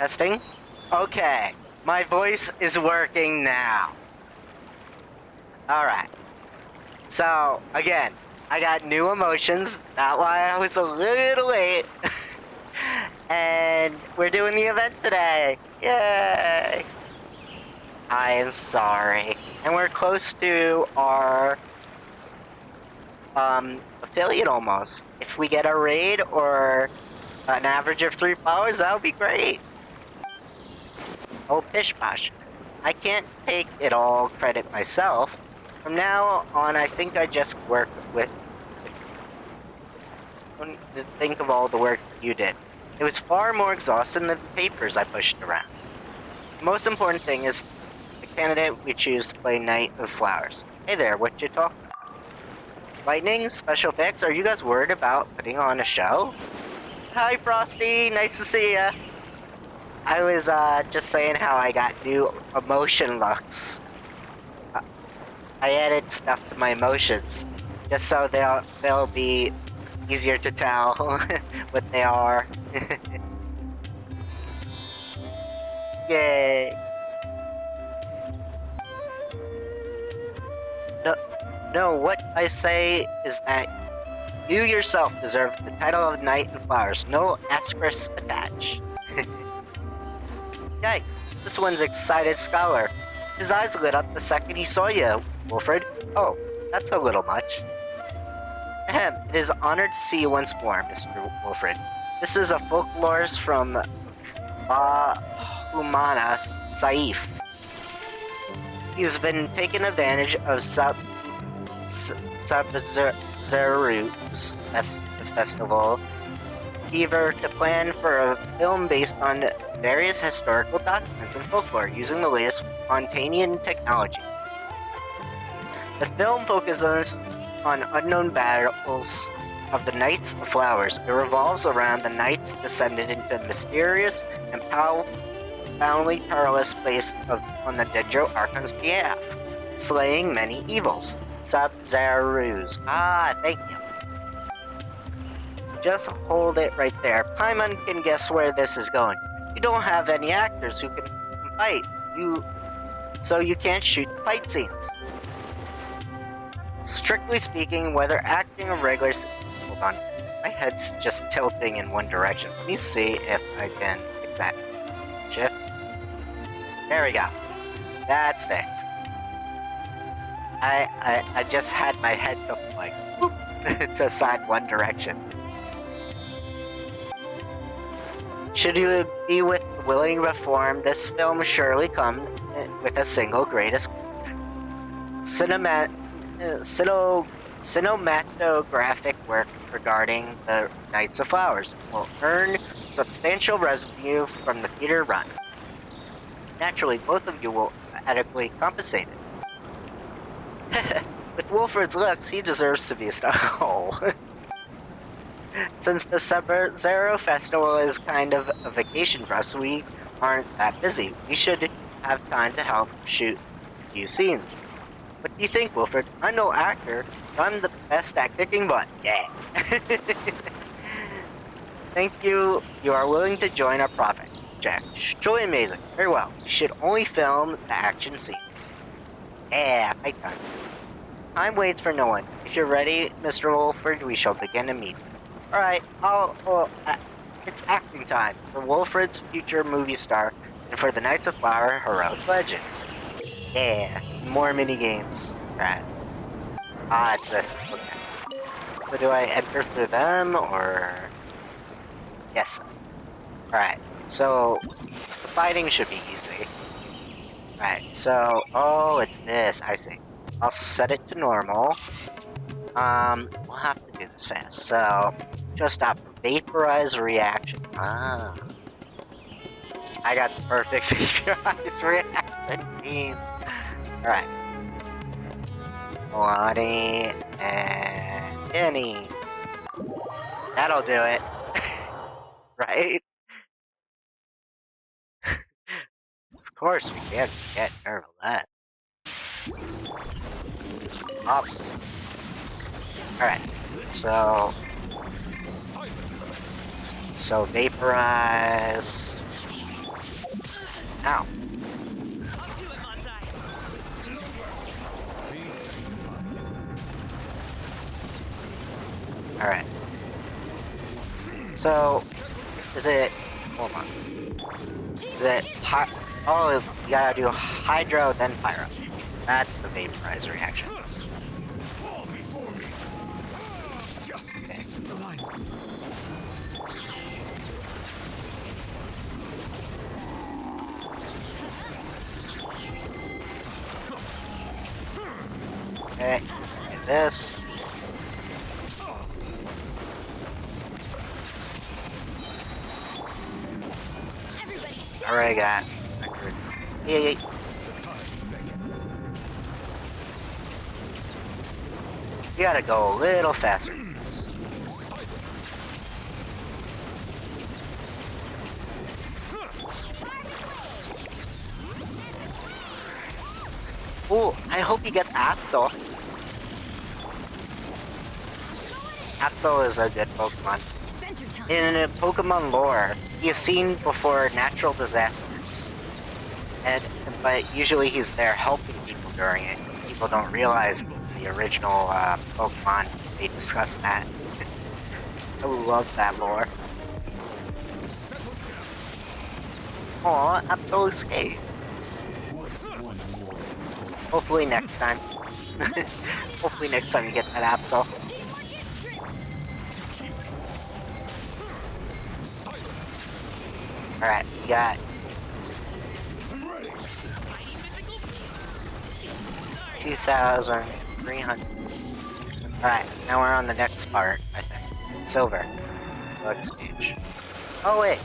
Testing? Okay, my voice is working now. Alright. So, again, I got new emotions. That's why I was a little late. And we're doing the event today. Yay! I am sorry. And we're close to our affiliate almost. If we get a raid or an average of 3 followers, that would be great. Oh, pish posh. I can't take it all credit myself. From now on, I think I just work with think of all the work you did. It was far more exhausting than the papers I pushed around. The most important thing is the candidate we choose to play Knight of Flowers. Hey there, what you talking about? Lightning? Special effects? Are you guys worried about putting on a show? Hi, Frosty! Nice to see ya! I was, just saying how I got new emotion looks. I added stuff to my emotions, just so they'll be easier to tell what they are. Yay! No, what I say is that you yourself deserve the title of Knight in Flowers. No asterisk attached. Yikes! This one's excited scholar. His eyes lit up the second he saw you, Wilfred. Oh, that's a little much. Ahem, it is an honor to see you once more, Mr. Wilfred. This is a folklorist from Bahumana Saif. He's been taking advantage of Sub-Zeru's festival fever to plan for a film based on various historical documents and folklore using the latest Fontanian technology. The film focuses on unknown battles of the Knights of Flowers. It revolves around the knights descended into a mysterious and profoundly perilous place on the Dendro Archon's behalf, slaying many evils. Sub-Zeru's. Ah, thank you. Just hold it right there. Paimon can guess where this is going. You don't have any actors who can fight. So you can't shoot fight scenes. Strictly speaking, whether acting or regular... Hold on. My head's just tilting in one direction. Let me see if I can fix that. Shift. There we go. That's fixed. I just had my head go like, whoop, to side one direction. Should you be willing reform, this film surely comes with a single greatest cinematographic work regarding the Knights of Flowers. Will earn substantial revenue from the theater run. Naturally, both of you will adequately compensate it. With Wilfred's looks, he deserves to be a star. Oh. Since the Sub-Zero Festival is kind of a vacation for us, we aren't that busy. We should have time to help shoot a few scenes. What do you think, Wilfred? I'm no actor, but I'm the best at kicking butt. Yeah. Thank you. You are willing to join our project. Truly amazing. Very well. We should only film the action scenes. Yeah, fight time. Time waits for no one. If you're ready, Mr. Wilfred, we shall begin immediately. Alright, it's acting time for Wilfred's future movie star and for the Knights of Flower Heroic Legends. Yeah, more mini-games. Right. It's this. Okay. So do I enter through them, or... Yes. Alright, so the fighting should be easy. Alright, so... Oh, it's this. I see. I'll set it to normal. We'll have to do this fast. So, just stop. Vaporize reaction. Ah. I got the perfect vaporize reaction team. Alright. Lonnie and Kenny. That'll do it. Right? Of course we can't get nerve of that. Obviously. Alright. So vaporize. Ow. Alright. So, is it... Hold on. Is it... Oh, you gotta do hydro, then pyro. That's the vaporize reaction. Okay, get this. Alright, got. Yeah. You gotta go a little faster. Ooh, I hope you get Absol. Absol is a good Pokemon. In Pokemon lore, he is seen before natural disasters. But usually he's there helping people during it. People don't realize the original Pokemon, they discuss that. I love that lore. Aw, Absol escaped. Hopefully next time. Hopefully next time you get that Absol. Alright, we got... $2,300. Alright, now we're on the next part, I think. Silver. Select stage. Oh, wait.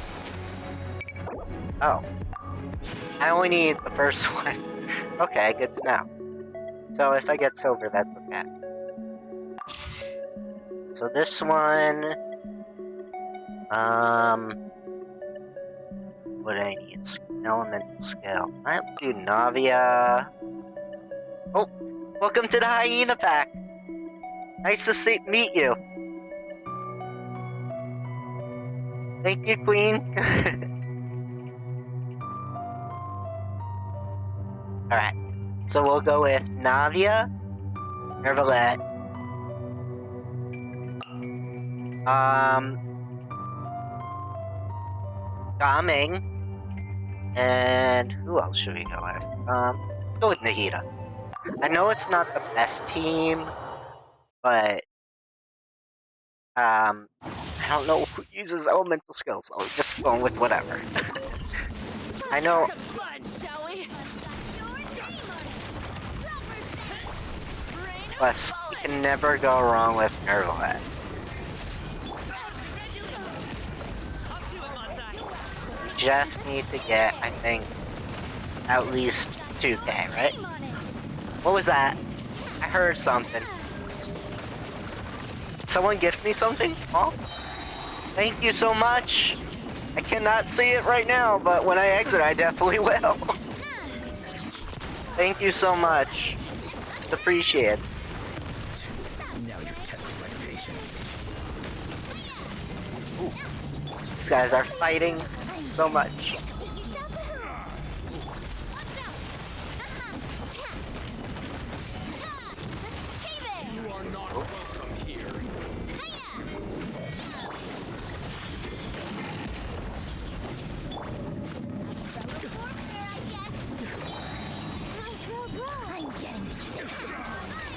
Oh. I only need the first one. Okay, good to know. So if I get silver, that's okay. So this one... What do I need? Elemental skill. I'll do Navia. Oh! Welcome to the Hyena Pack! Nice to meet you! Thank you, Queen! Alright. So we'll go with Navia, Nervalet, Gaming, and who else should we go with? Let's go with Nehida. I know it's not the best team, but I don't know who uses elemental skills. I'll just go with whatever. I know. Some fun, shall we? Plus, you can never go wrong with Nervalet. Just need to get, I think, at least 2K, right? What was that? I heard something. Someone gift me something? Oh, thank you so much. I cannot see it right now, but when I exit, I definitely will. Thank you so much. It's appreciated. Now you're testing my patience. Ooh. These guys are fighting so much. You are not welcome here.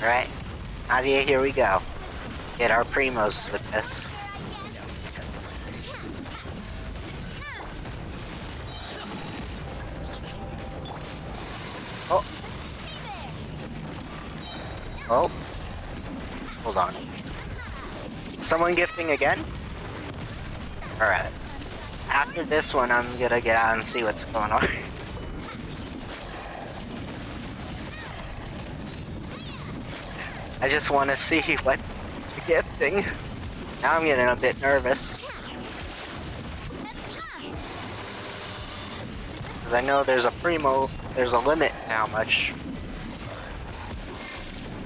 Alright, Nadia, here we go. Get our primos with this. Oh. Oh. Hold on. Someone gifting again? Alright. After this one, I'm gonna get out and see what's going on. I just want to see what the gifting. Now I'm getting a bit nervous. Because I know there's a primo, there's a limit to how much.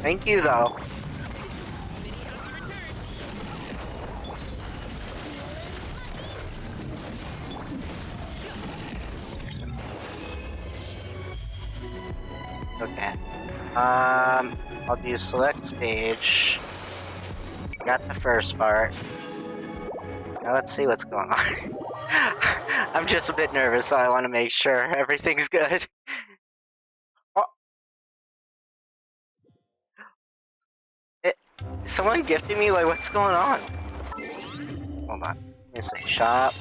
Thank you though. Okay. I'll do select stage. Got the first part. Now let's see what's going on. I'm just a bit nervous, so I want to make sure everything's good. Oh. Is someone gifted me? Like, what's going on? Hold on. Let me see. Shop.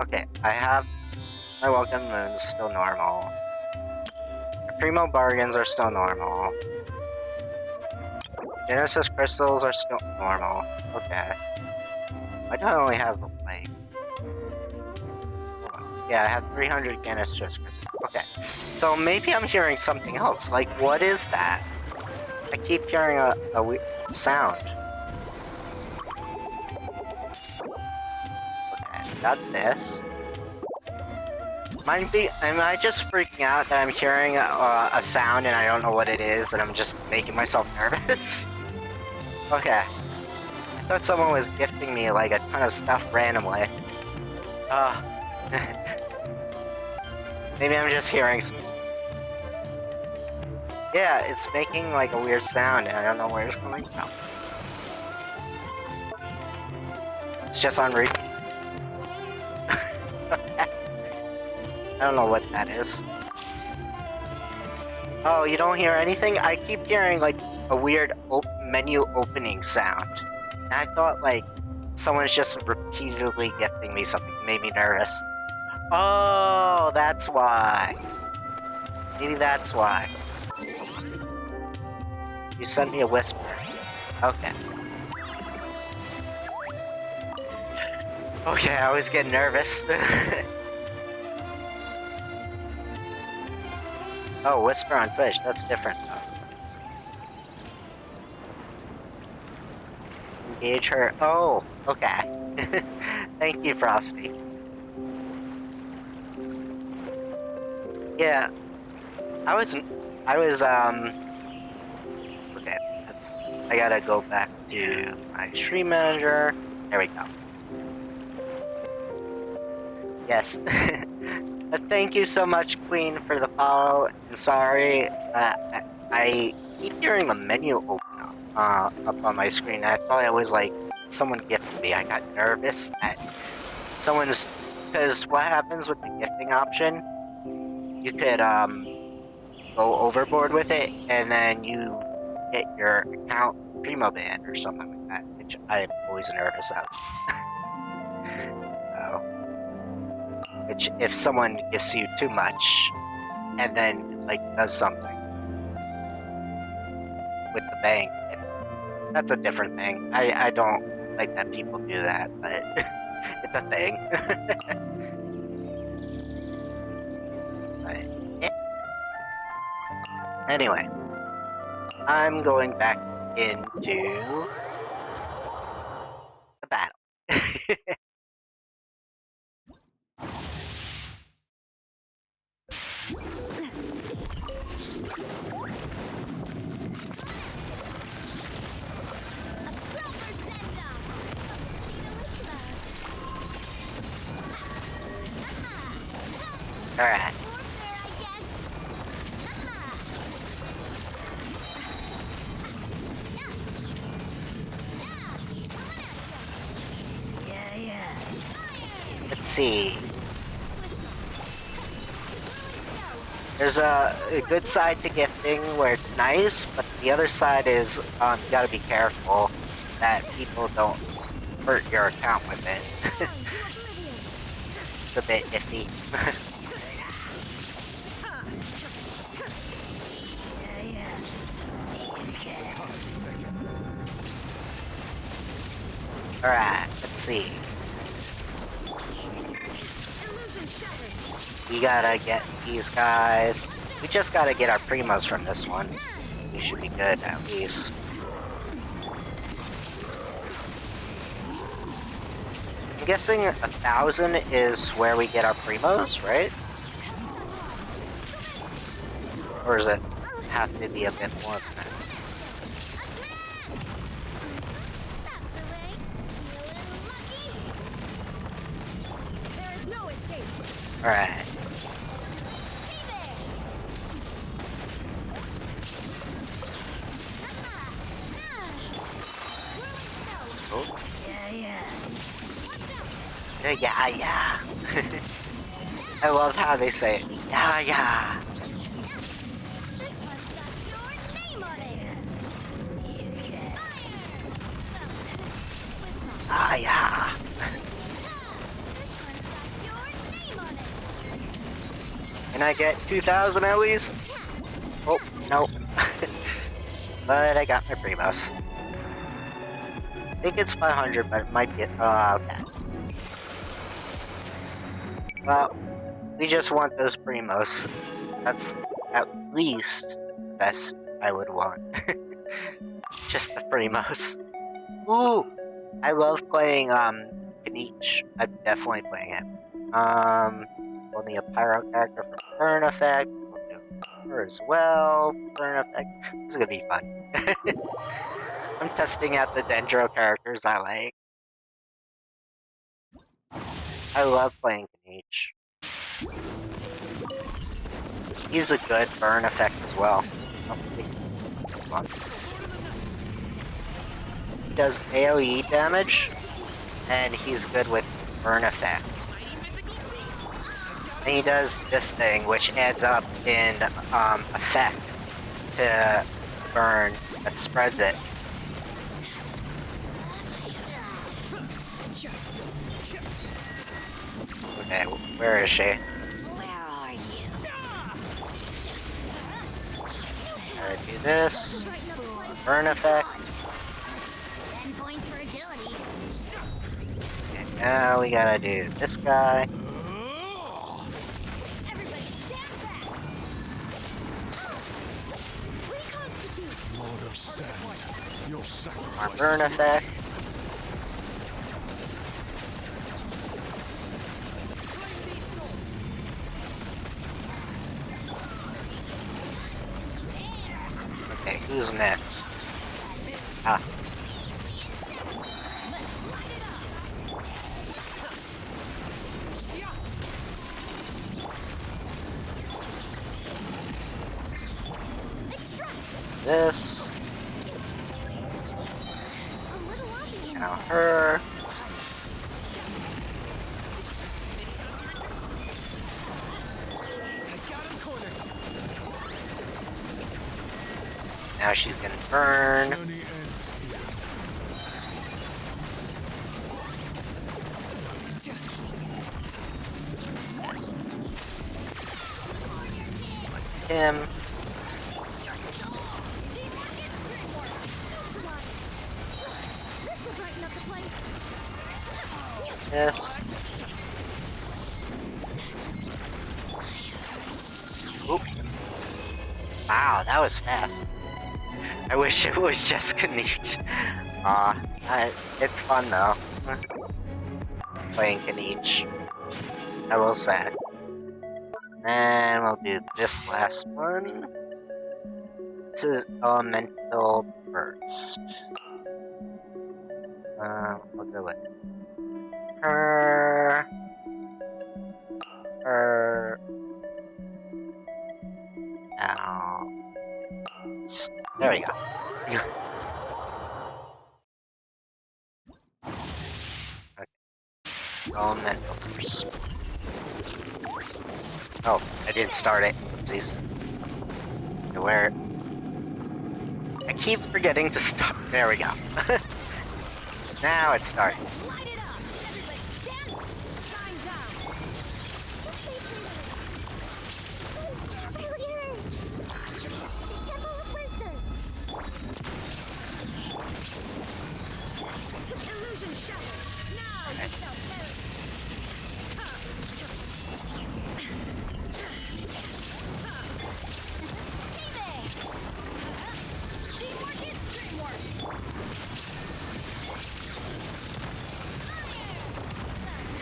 Okay, I have my welcome moons still normal. My primo bargains are still normal. Genesis crystals are still normal. Okay. Why do I only have, like... Hold on. Yeah, I have 300 Genesis crystals. Okay. So maybe I'm hearing something else. Like, what is that? I keep hearing a weird sound. Okay, got this. Am I just freaking out that I'm hearing a sound and I don't know what it is and I'm just making myself nervous? Okay. I thought someone was gifting me like a ton of stuff randomly. Maybe I'm just hearing Yeah, it's making like a weird sound and I don't know where it's coming from. It's just on repeat. I don't know what that is. Oh, you don't hear anything? I keep hearing like a weird menu opening sound. And I thought like someone's just repeatedly gifting me something. It made me nervous. Oh, that's why. Maybe that's why. You sent me a whisper. Okay. Okay, I was getting nervous. Oh, whisper on Twitch. That's different though. Engage her. Oh, okay. Thank you, Frosty. Yeah. I was, okay, I gotta go back to my stream manager. There we go. Yes. Thank you so much, Queen, for the follow. And sorry, I keep hearing the menu open up on my screen. I thought it was like someone gifted me. I got nervous that because what happens with the gifting option, you could go overboard with it, and then you get your account primo banned or something like that, which I'm always nervous of. So, which if someone gives you too much, and then like does something with the bank, that's a different thing. I don't like that people do that, but it's a thing. But, yeah. Anyway, I'm going back into the battle. Alright. Let's see. There's a good side to gifting where it's nice, but the other side is you gotta be careful that people don't hurt your account with it. It's a bit iffy. Alright, let's see. We gotta get these guys. We just gotta get our primos from this one. We should be good at least. I'm guessing 1,000 is where we get our primos, right? Or does it have to be a bit more than that? Alright. Oh. Yeah. I love how they say it. Yeah. Yeah. Can I get 2,000 at least? Oh, nope. But I got my primos. I think it's 500, but it might be. Okay. Well, we just want those primos. That's at least the best I would want. Just the primos. Ooh! I love playing, Kanich. I'm definitely playing it. We'll need a pyro character for burn effect. We'll do her as well. Burn effect. This is gonna be fun. I'm testing out the Dendro characters I like. I love playing Kanich. He's a good burn effect as well. He does AoE damage, and he's good with burn effect. And he does this thing, which adds up in effect to burn that spreads it. Okay, where is she? Where are you? Gotta do this. Burn effect. Endpoint for agility. And now we gotta do this guy. Everybody stand back. Reconstitute. Lord of Sand, your Our sacrifice. burn effect. Okay, who's next? Ah. This. Now her. Now she's gonna burn. Journey ends here. Him. This'll brighten up the place. This. Oop. Wow, that was fast. I wish it was just Kanich. It's fun though. Playing Kanich. I will say. And we'll do this last one. This is Elemental Burst. We'll go with her. Now. There we go. Okay. Elemental Burst. Oh, I didn't start it. Oopsies. Where? I keep forgetting to start. There we go. Now it's starting. Light it up. Everybody stand. Time down. Failure. The Temple of Wisdom. Illusion shattered. Now you shall perish. Teamwork is dreamwork.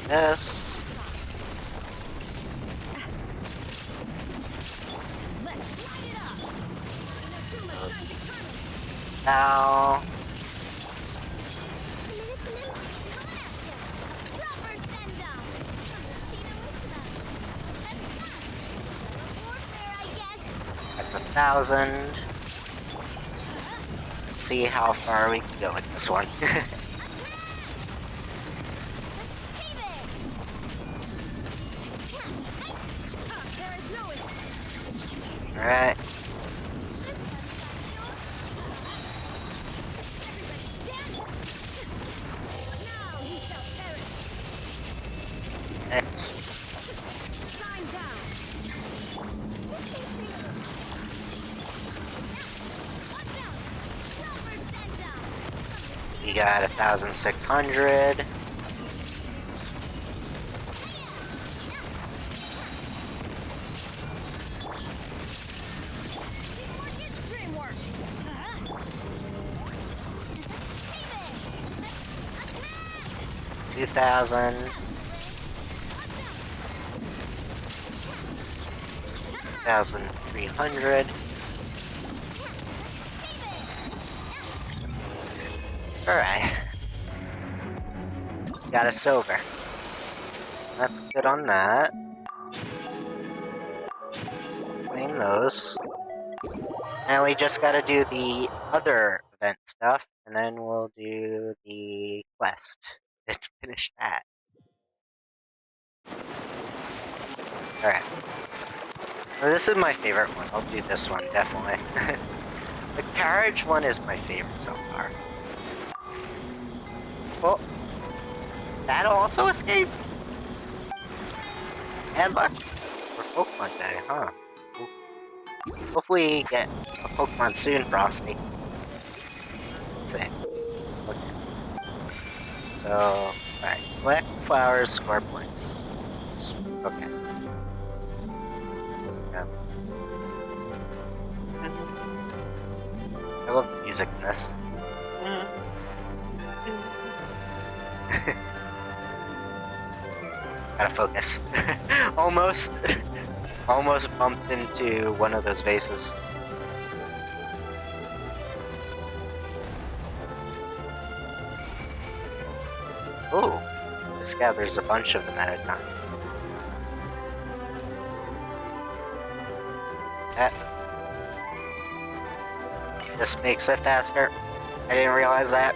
Yes. Let's light it up. Inazuma shines eternally. Now. Proper send down. Warfare, I guess. That's 1,000. Let's see how far we can go with this one. There is no escape. Alright. Everybody stand. Now you shall perish. Next. Shine down. Watch out. Proper send down. We got 1,600. Teamwork is dreamwork. 2,000. 1,300. Alright. Got a silver. That's good on that. Claim those. Now we just gotta do the other event stuff, and then we'll do the quest and finish that. Alright. Well, this is my favorite one. I'll do this one, definitely. The carriage one is my favorite so far. Well, that'll also escape? And luck for Pokemon Day, huh? Hopefully get a Pokemon soon, Frosty. Let's see. Okay. So, alright. Collect flowers, score points. Okay. Yeah. I love the music in this. Gotta focus. Almost bumped into one of those vases. Ooh, this gathers a bunch of them at a time. That. This makes it faster. I didn't realize that.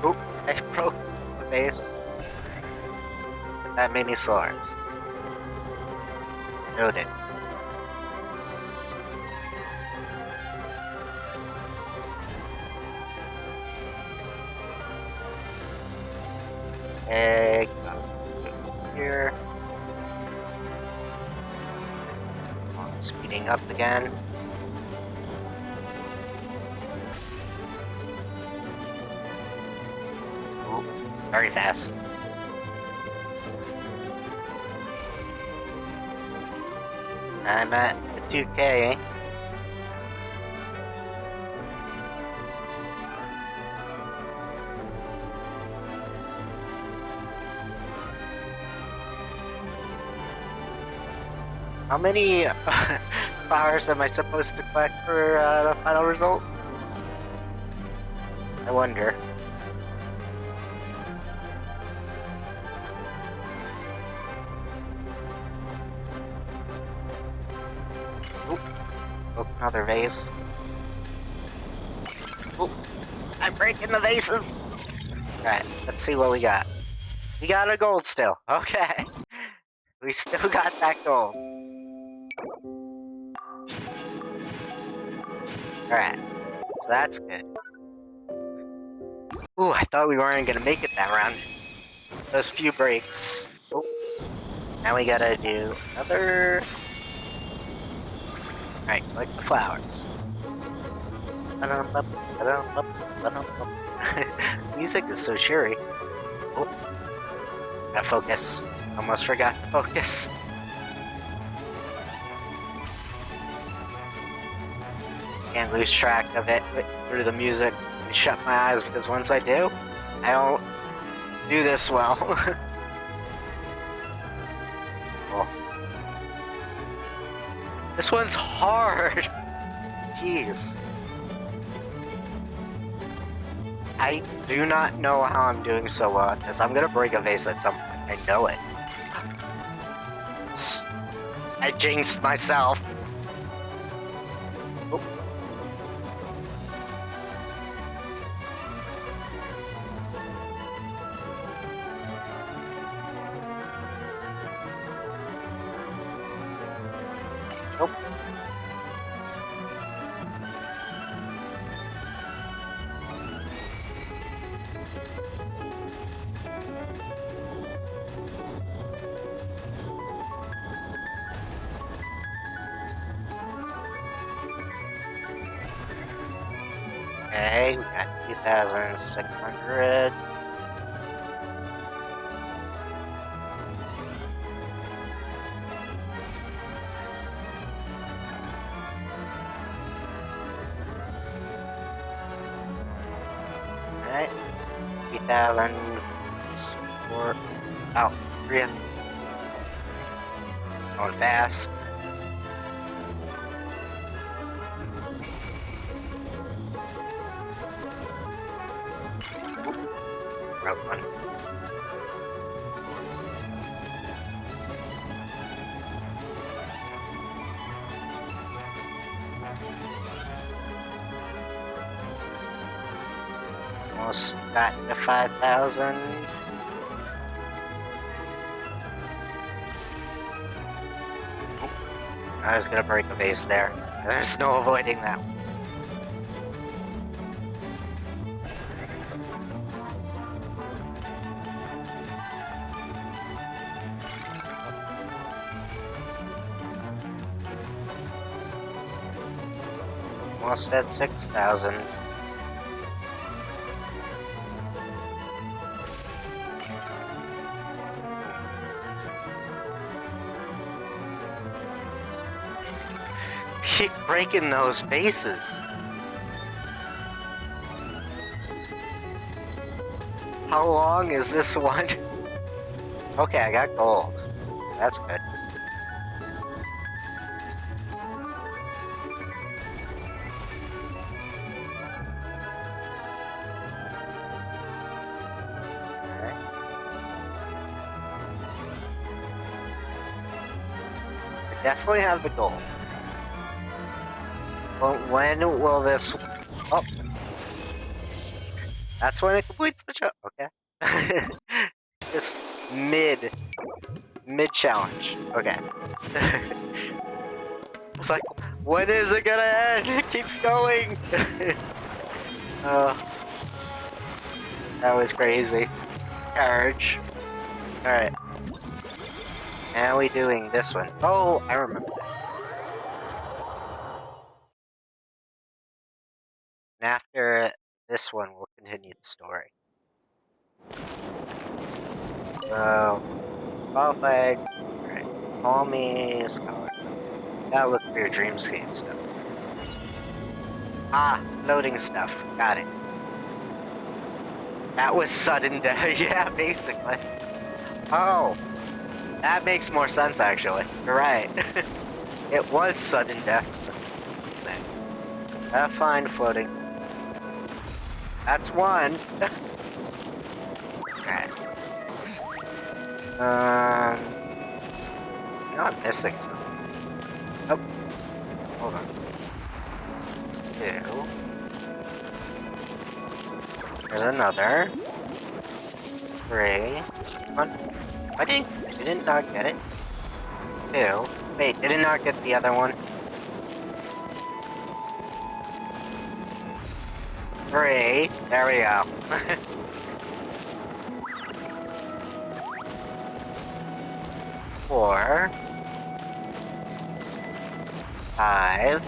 Oop, I broke the base. that made me slower. Noted. Okay, go here. Speeding up again. Ooh, very fast. I'm at the 2K. How many flowers am I supposed to collect for the final result? I wonder. Oop. Oh, another vase. Oop. I'm breaking the vases! Alright, let's see what we got. We got a gold still. Okay. We still got that gold. Alright. So that's good. Ooh, I thought we weren't gonna make it that round. Those few breaks. Oh. Now we gotta do another... Alright, collect the flowers. Music is so cheery. Oh. Gotta focus. Almost forgot to focus. Can't lose track of it through the music and shut my eyes, because once I do, I don't do this well. Oh. This one's hard! Jeez. I do not know how I'm doing so well at this. I'm gonna break a vase at some point. I know it. I jinxed myself. Oh. Nope. Okay, we got 2,600. Alright. 3,000. Four. Oh, 3. Going fast. Route 1. Almost got to 5,000. I was gonna break a vase there. There's no avoiding that. Almost at 6,000. Keep breaking those bases. How long is this one? Okay, I got gold. That's good. Alright. I definitely have the gold. But when will this... Oh! That's when it completes the show. Okay. Just mid Mid-challenge. Okay. It's like, when is it gonna end? It keeps going! Oh, that was crazy. Charge. Alright. Now we doing this one. Oh, I remember this. And after this one, we'll continue the story. So, qualified. Alright. Call me Scholar. Gotta look for your dreamscape stuff. Ah, loading stuff. Got it. That was sudden death. Yeah, basically. Oh, that makes more sense actually. You're right. It was sudden death. Gotta find floating. That's one. Alright. You know I'm missing something. Oh, hold on. Two. There's another. Three. One. I didn't not get it. Two. Wait, did it not get the other one? Three. There we go. Four. Five.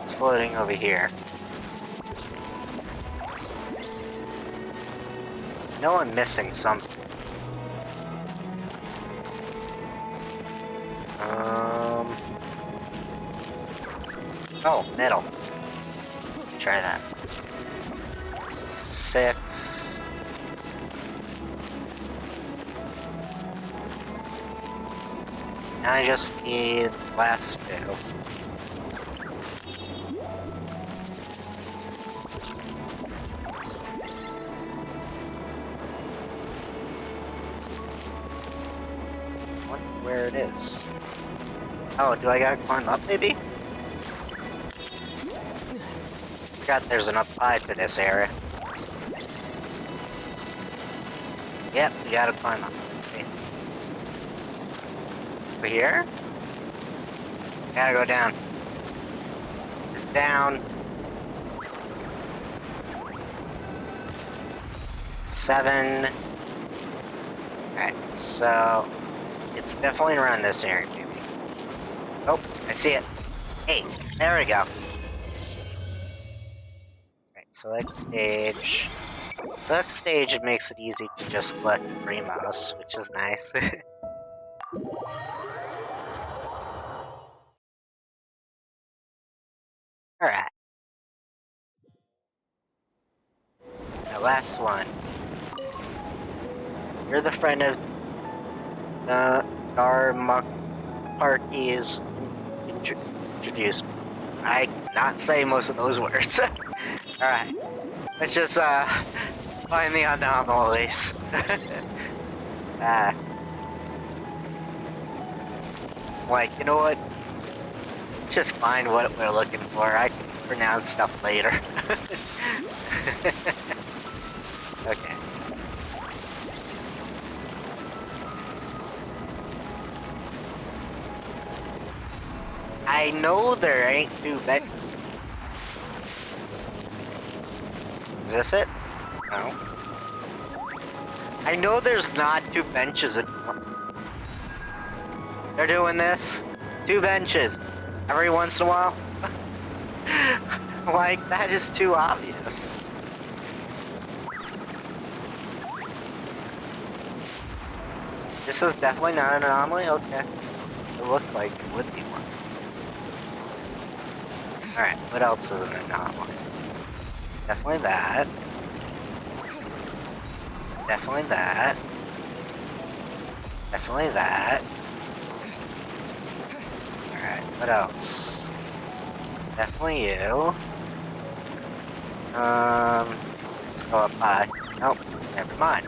It's floating over here. I know I'm missing something. Oh, middle. Try that. 6. Now I just need the last 2. I wonder where it is. Oh, do I gotta climb up maybe? Forgot there's an up 5 to this area. Yep, we gotta climb up. Okay. Over here? Gotta go down. It's down. 7. Alright, so it's definitely around this area, maybe. Oh, I see it. 8. There we go. Alright, select stage. Select stage, it makes it easy to just collect Primos, which is nice. Alright. The last one. You're the friend of the Darmuk parties introduced. I cannot say most of those words. Alright. Let's just find the anomalies. Like, you know what? Just find what we're looking for. I can pronounce stuff later. Okay. I know there ain't 2 benches. Is this it? No. I know there's not 2 benches in. They're doing this. 2 benches. Every once in a while. Like, that is too obvious. This is definitely not an anomaly? Okay. It looked like it would be one. Alright, what else is an anomaly? Definitely that. Definitely that. Definitely that. Alright, what else? Definitely you. Let's go up high. Nope, never mind.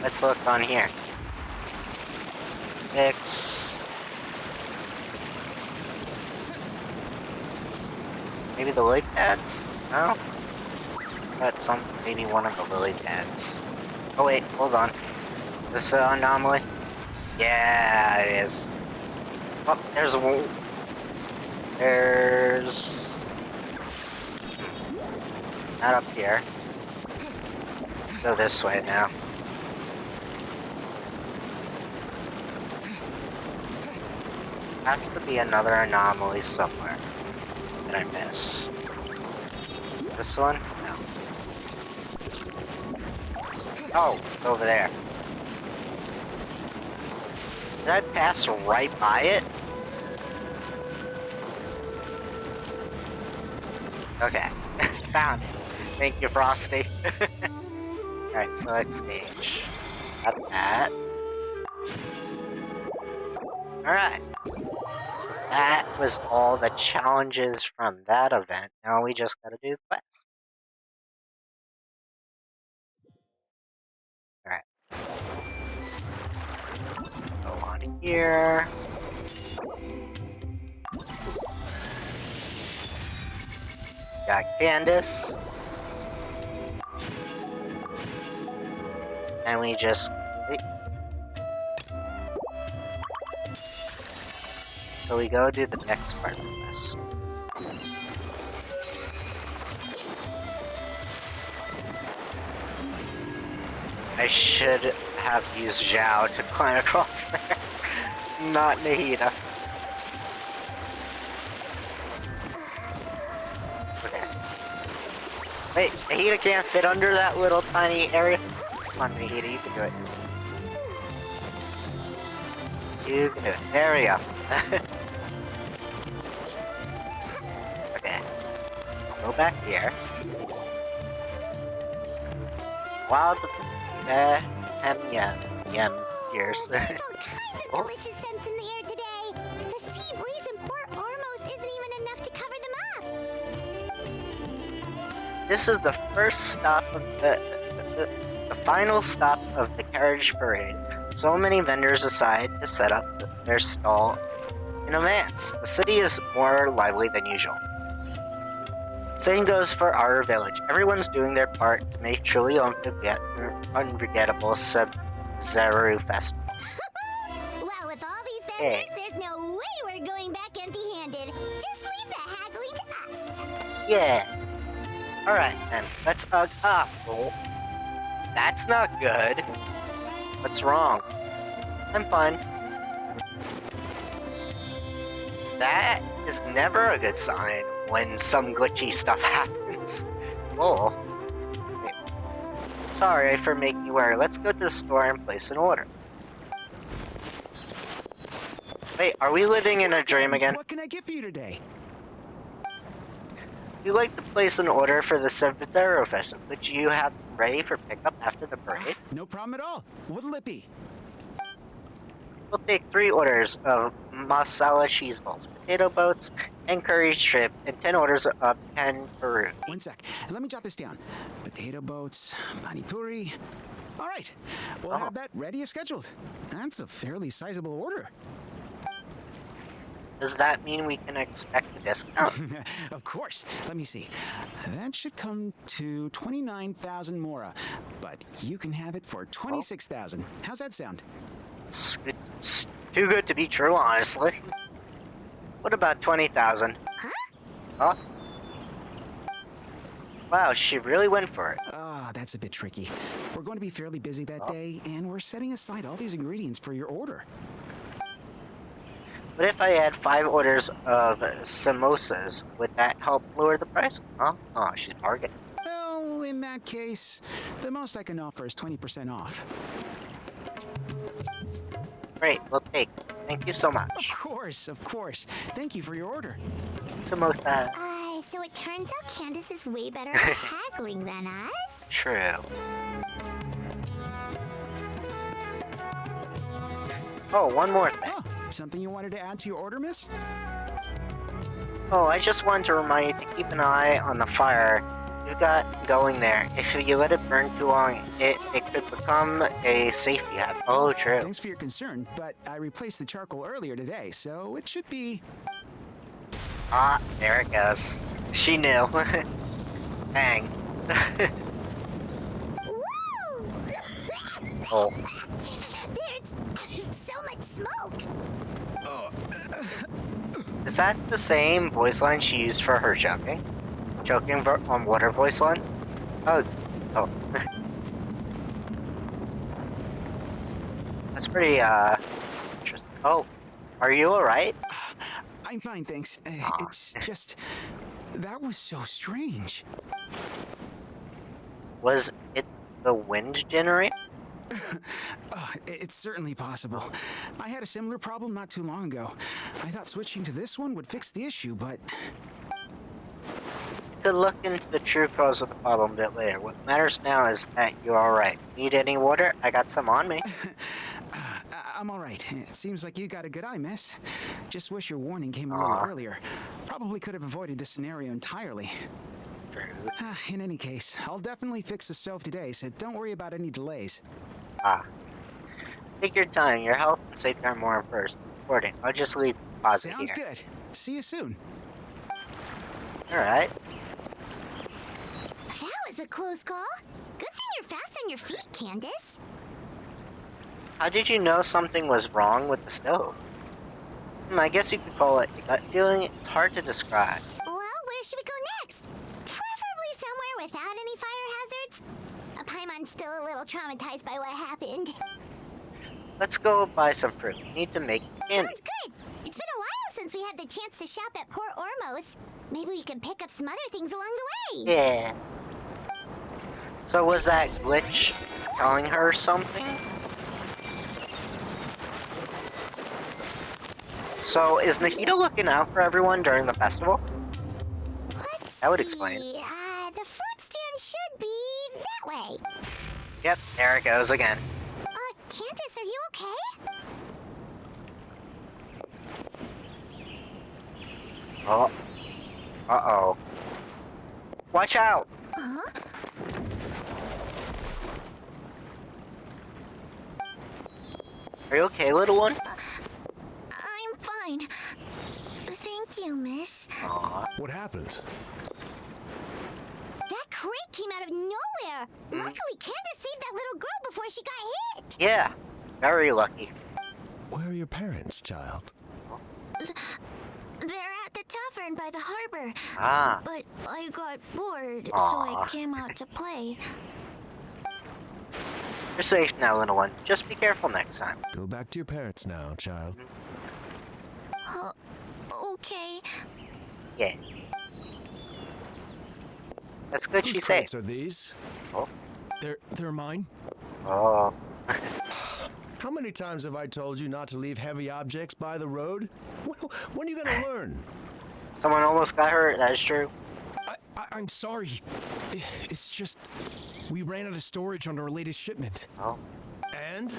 Let's look on here. 6. Maybe the lake pads? No? But maybe one of the lily pads. Oh wait, hold on. Is this an anomaly? Yeah, it is. Oh, there's one. There's... Not up here. Let's go this way now. Has to be another anomaly somewhere that I missed. This one? No. Oh, it's over there. Did I pass right by it? Okay. Found it. Thank you, Frosty. Alright, select stage. Got that. Alright. So that was all the challenges from that event. Now we just gotta do the quest. Alright. Go on here. Got Candace. And we just... Wait. So we go do the next part of this. I should have used Zhao to climb across there, not Nehida. Okay. Wait, Nehida can't fit under that little tiny area? Come on, Nehida, you can do it. You can do it. There we go. Okay. Go back here. Wild yum ears. There's all kinds of delicious scents in the air today. The sea breeze in Port Ormos isn't even enough to cover them up. This is the first stop of the final stop of the carriage parade. So many vendors decide to set up their stall in advance. The city is more lively than usual. Same goes for our village. Everyone's doing their part to make truly unforgettable Sub-Zero Festival. Well, with all these vendors, there's no way we're going back empty-handed. Just leave the haggling to us. Yeah. Alright then, let's up. Oh, that's not good. What's wrong? I'm fine. That is never a good sign when some glitchy stuff happens. Oh. Okay. Sorry for making you worry. Let's go to the store and place an order. Wait, are we living in a dream again? What can I get for you today? You'd like to place an order for the Sub-Zero Festival. Would you have them ready for pickup after the parade? No problem at all. What'll it be? We'll take 3 orders of masala cheese balls, potato boats, and curry shrimp, and 10 orders of pan peru. One sec. Let me jot this down. Potato boats, pani puri. All right. We'll have that ready as scheduled. That's a fairly sizable order. Does that mean we can expect a discount? Of course. Let me see. That should come to 29,000 mora, but you can have it for 26,000. How's that sound? It's too good to be true, honestly. What about 20,000? Huh? Huh? Wow, she really went for it. Ah, that's a bit tricky. We're going to be fairly busy that day, and we're setting aside all these ingredients for your order. What if I had 5 orders of samosas? Would that help lower the price? Huh? Oh, she's bargaining. Well, in that case, the most I can offer is 20% off. Great, we'll take it. Thank you so much. Of course, of course. Thank you for your order. Samosa. So it turns out Candace is way better at haggling than us? True. Oh, one more thing. Oh, something you wanted to add to your order, miss? Oh, I just wanted to remind you to keep an eye on the fire you've got going there. If you let it burn too long, it could become a safety hazard. Oh, true. Thanks for your concern, but I replaced the charcoal earlier today, so it should be... Ah, there it goes. She knew. Dang. Whoa! Oh. There's so much smoke. Is that the same voice line she used for her choking? Choking on water voice line? Oh. That's pretty, interesting. Oh, are you alright? I'm fine, thanks. It's just... That was so strange. Was it the wind generator? It's certainly possible. I had a similar problem not too long ago. I thought switching to this one would fix the issue, but... We could look into the true cause of the problem a bit later. What matters now is that you're alright. Need any water? I got some on me. I'm alright. It seems like you got a good eye, miss. Just wish your warning came a little earlier. Probably could have avoided this scenario entirely. In any case, I'll definitely fix the stove today, so don't worry about any delays. Take your time. Your health and safety are more important. I'll just leave the deposit Sounds here. good. See you soon. Alright. That was a close call. Good thing you're fast on your feet, Candace. How did you know something was wrong with the stove? I guess you could call it a gut feeling. It's hard to describe. Well, where should we go next? Preferably somewhere without any fire hazards. Paimon's still a little traumatized by what happened. Let's go buy some fruit. We need to make candy. Sounds good. It's been a while since we had the chance to shop at Port Ormos. Maybe we can pick up some other things along the way. Yeah. So was that glitch telling her something? So is Nehida looking out for everyone during the festival? That would explain. The fruit stand should be that way. Yep, there it goes again. Candace, are you okay? Oh. Uh-oh. Watch out! Uh-huh. Are you okay, little one? I'm fine. Thank you, miss. Aw. What happened? That crate came out of nowhere. Luckily, Candace saved that little girl before she got hit. Yeah, very lucky. Where are your parents, child? They're at the tavern by the harbor. Ah. But I got bored, so Aw. I came out to play. You're safe now, little one. Just be careful next time. Go back to your parents now, child. Okay. Yeah. That's good Whose she's safe. crates are these? Oh. They're mine. Oh. How many times have I told you not to leave heavy objects by the road? When are you gonna learn? Someone almost got hurt, that is true. I'm sorry. It's just... we ran out of storage on our latest shipment. Oh. And?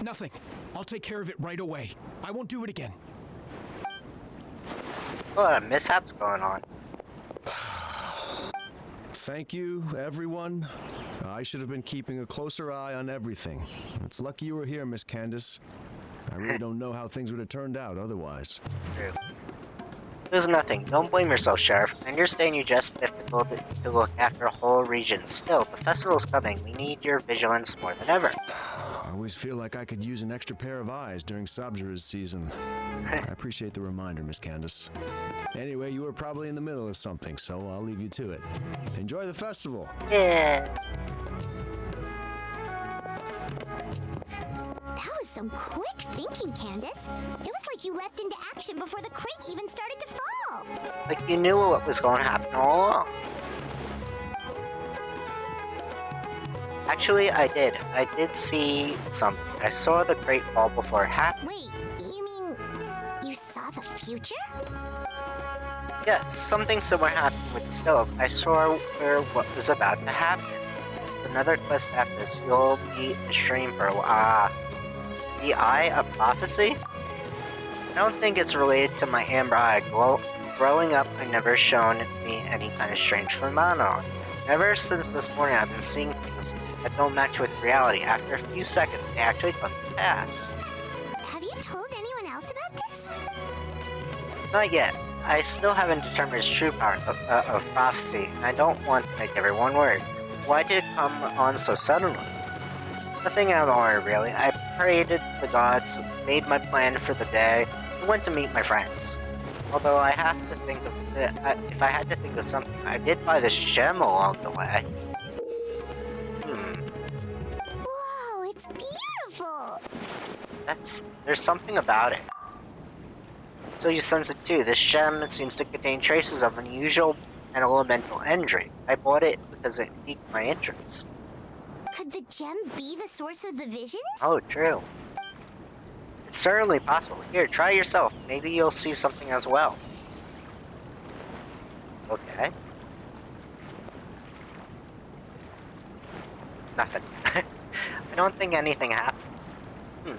Nothing. I'll take care of it right away. I won't do it again. A lot of mishaps going on. Thank you, everyone. I should have been keeping a closer eye on everything. It's lucky you were here, Miss Candace. I really don't know how things would have turned out otherwise. True. There's nothing. Don't blame yourself, Sheriff. I understand you just difficult to look after a whole region. Still, the festival's coming. We need your vigilance more than ever. I always feel like I could use an extra pair of eyes during Sabzura's season. I appreciate the reminder, Miss Candace. Anyway, you were probably in the middle of something, so I'll leave you to it. Enjoy the festival. Yeah. That was some quick thinking, Candace. It was like you leapt into action before the crate even started to fall. Like you knew what was going to happen all along. Actually, I did. I did see something. I saw the crate fall before it happened. Wait, you mean you saw the future? Yes, something similar happened with the stove. I saw what was about to happen. Another quest after this, you'll be a stream for a while. The Eye of Prophecy? I don't think it's related to my amber eye. Growing up, I never shown me any kind of strange phenomenon. Ever since this morning, I've been seeing things that don't match with reality. After a few seconds, they actually come to pass. Have you told anyone else about this? Not yet. I still haven't determined its true power of prophecy, and I don't want to make everyone worried. Why did it come on so suddenly? Nothing out of the ordinary, really. I prayed to the gods, made my plan for the day, and went to meet my friends. Although I have to think of if I had to think of something, I did buy this gem along the way. Whoa, it's beautiful! There's something about it. So you sense it too. This gem seems to contain traces of unusual and elemental energy. I bought it because it piqued my interest. Could the gem be the source of the visions? Oh, true. It's certainly possible. Here, try yourself. Maybe you'll see something as well. Okay. Nothing. I don't think anything happened.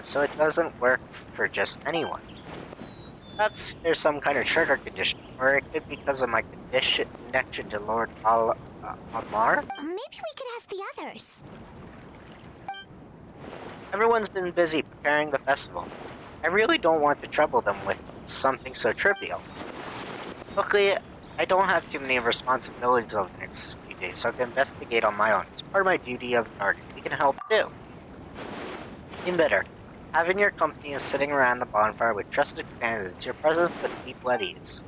So it doesn't work for just anyone. Perhaps there's some kind of trigger condition, or it could be because of my connection to Lord Amar? Maybe we could ask the others. Everyone's been busy preparing the festival. I really don't want to trouble them with something so trivial. Luckily, I don't have too many responsibilities over the next few days, so I can investigate on my own. It's part of my duty of guardian. We can help too. Even better, having your company and sitting around the bonfire with trusted companions, your presence put people at ease.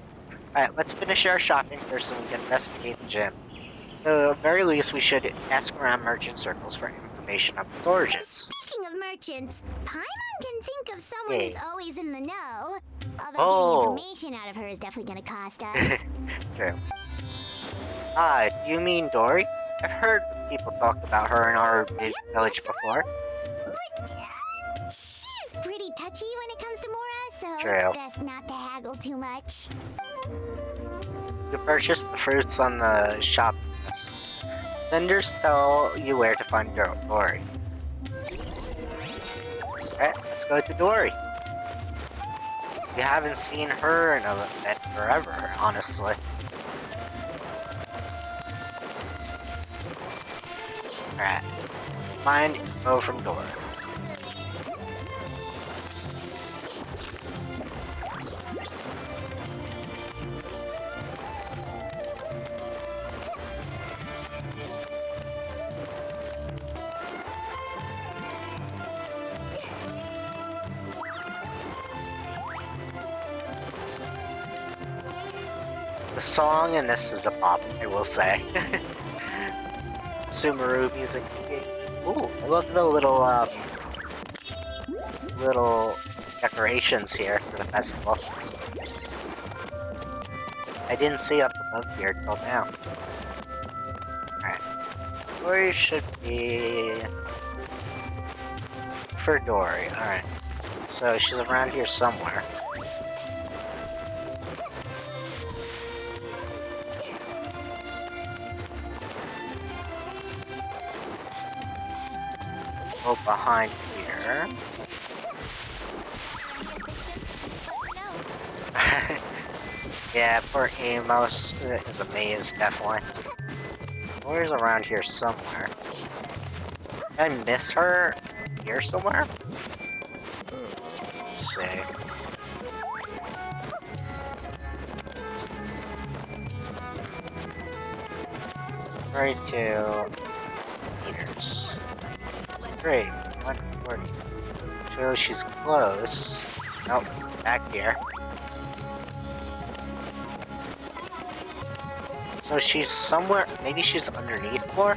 Alright, let's finish our shopping first so we can investigate the gem. At the very least, we should ask around merchant circles for information of its origins. Speaking of merchants, Paimon can think of someone Hey. who's always in the know. Although getting information out of her is definitely gonna cost us. True. Do you mean Dory? I've heard people talk about her in our village before. But she's pretty touchy when it comes to Mora, so True. it's best not to haggle too much. You purchase the fruits on the shop. Vendors tell you where to find Dory. Alright, let's go to Dory. We haven't seen her in forever, honestly. Alright. Find info from Dory. The song in this is a bop, I will say. Sumeru music. Ooh, I love the little decorations here for the festival. I didn't see up above here till now. Alright. Dory should be... For Dory, alright. So she's around here somewhere. Go behind here. Yeah, poor Amos is a maze, definitely. Dory's around here somewhere. Did I miss her here somewhere? Let's see. Right to meters. Great, 140. So she's close. Nope, back here. So she's somewhere, maybe she's underneath more?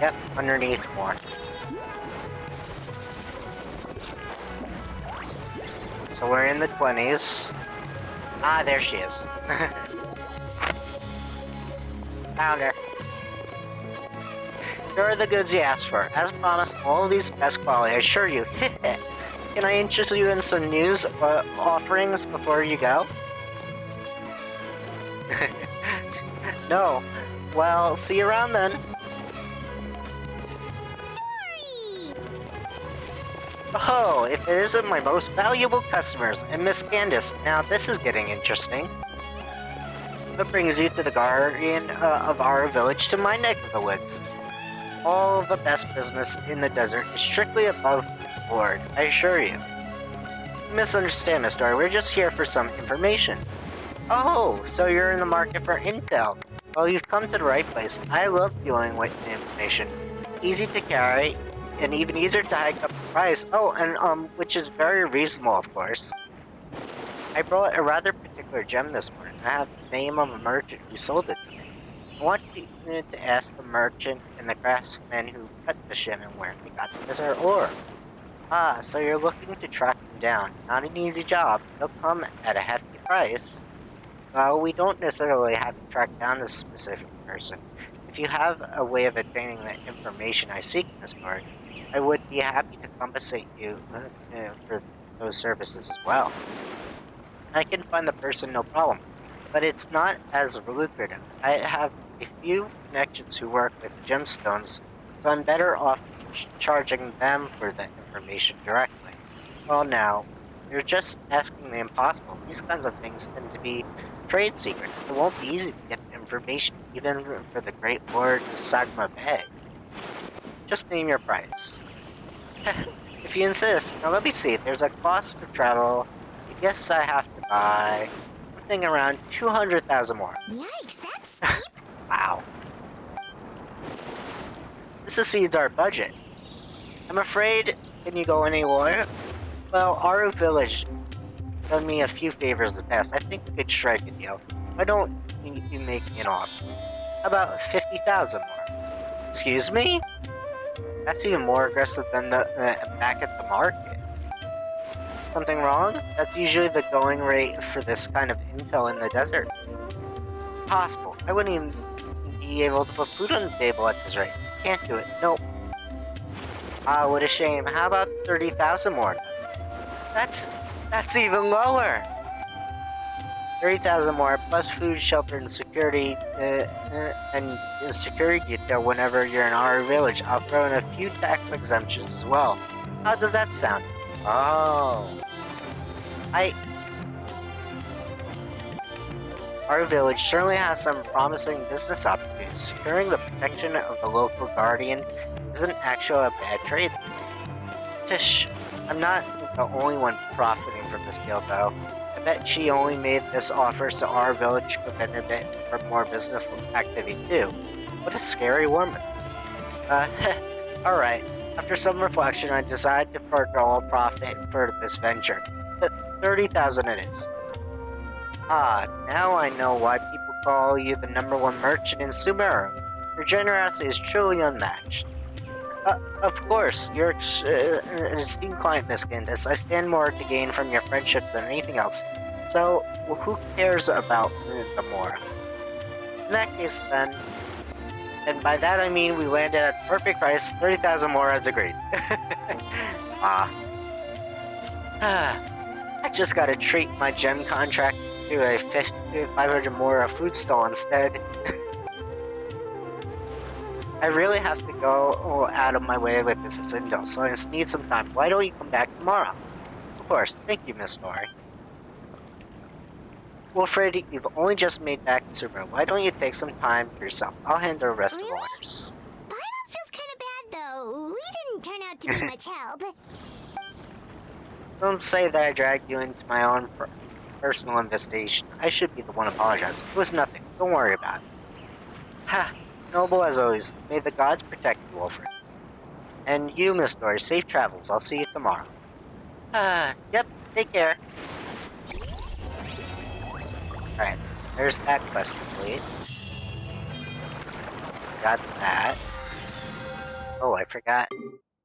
Yep, underneath more. So we're in the 20s. Ah, there she is. Found her. Here are the goods you asked for. As promised, all of these best quality, I assure you. Can I interest you in some news offerings before you go? No. Well, see you around then. Oh, if it isn't my most valuable customers, and Miss Candace, now this is getting interesting. What brings you to the guardian of our village to my neck of the woods? All the best business in the desert is strictly above board, I assure you. misunderstand, Miss Dory. We're just here for some information. Oh, so you're in the market for intel. Well, you've come to the right place. I love dealing with the information. It's easy to carry, and even easier to hike up the price. Oh, and which is very reasonable, of course. I brought a rather particular gem this morning. I have the name of a merchant who sold it to me. I want you to ask the merchant and the craftsman who cut the gem and where they got the bizarre ore. Ah, so you're looking to track them down. Not an easy job. They'll come at a hefty price. Well, we don't necessarily have to track down this specific person. If you have a way of obtaining the information I seek in this part, I would be happy to compensate you for those services as well. I can find the person no problem, but it's not as lucrative. I have a few connections who work with gemstones, so I'm better off charging them for the information directly. Well now, you're just asking the impossible. These kinds of things tend to be trade secrets. It won't be easy to get the information, even for the Great Lord Sagma Bay. Just name your price. If you insist. Now let me see, there's a cost of travel. I guess I have to buy something around 200,000 more. Yikes, that's steep. Wow. This exceeds our budget. I'm afraid, can you go any lower? Well, Aru Village done me a few favors in the past. I think we could strike a deal. Why don't you make me an offer? How about 50,000 more? Excuse me? That's even more aggressive than the back at the market. Something wrong? That's usually the going rate for this kind of intel in the desert. Possible. I wouldn't even be able to put food on the table at this rate. Can't do it. Nope. Ah, what a shame. How about 30,000 more? That's even lower. 30,000 more plus food, shelter, and security, and security detail whenever you're in our village. I'll throw in a few tax exemptions as well. How does that sound? Oh. Our village certainly has some promising business opportunities. Securing the protection of the local guardian isn't actually a bad trade. Tish, I'm not the only one profiting from this deal, though. I bet she only made this offer so our village could benefit from more business activity, too. What a scary woman. Alright. After some reflection, I decided to forego all profit for this venture. 30,000 it is. Ah, now I know why people call you the #1 merchant in Sumeru. Your generosity is truly unmatched. Of course, you're an esteemed client, Miss Candace. I stand more to gain from your friendships than anything else. So, well, who cares about the more? In that case, then, and by that I mean we landed at the perfect price, 30,000 more as agreed. I just gotta treat my gem contract to a 500 more food stall instead. I really have to go out of my way with this intel, so I just need some time. Why don't you come back tomorrow? Of course. Thank you, Miss Dory. Wolfred, you've only just made back to Sumeru. Why don't you take some time for yourself? I'll handle the rest of the orders. Paimon feels kind of bad, though. We didn't turn out to be much help. Don't say that I dragged you into my own personal investigation. I should be the one apologizing. It was nothing. Don't worry about it. Ha! Noble as always. May the gods protect you, Wolfred. And you, Miss Dory, safe travels. I'll see you tomorrow. Yep. Take care. Alright, there's that quest complete. Got that. Oh, I forgot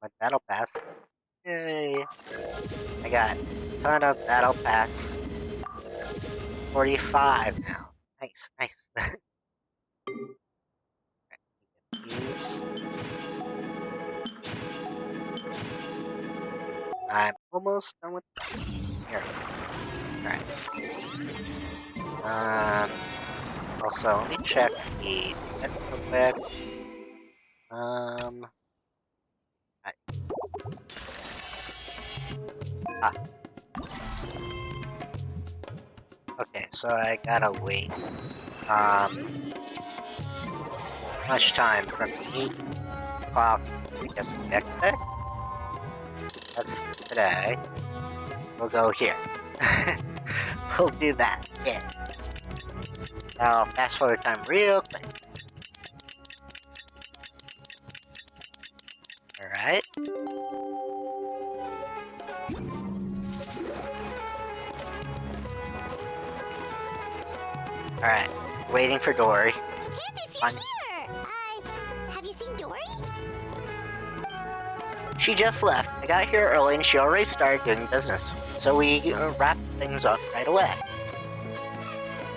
my battle pass. Yay! I got a ton of battle pass. 45 now. Nice, nice. These. I'm almost done with these. Here. Alright. Also, let me check the real quick. Okay, so I gotta wait. Much time from 8 o'clock, I guess, the next day? That's today. we'll go here. We'll do that. Yeah. Now, fast forward time real quick. Alright. Alright. Waiting for Dory. Candace, you're here! Have you seen Dory? She just left. I got here early and she already started doing business. So we wrapped things up right away.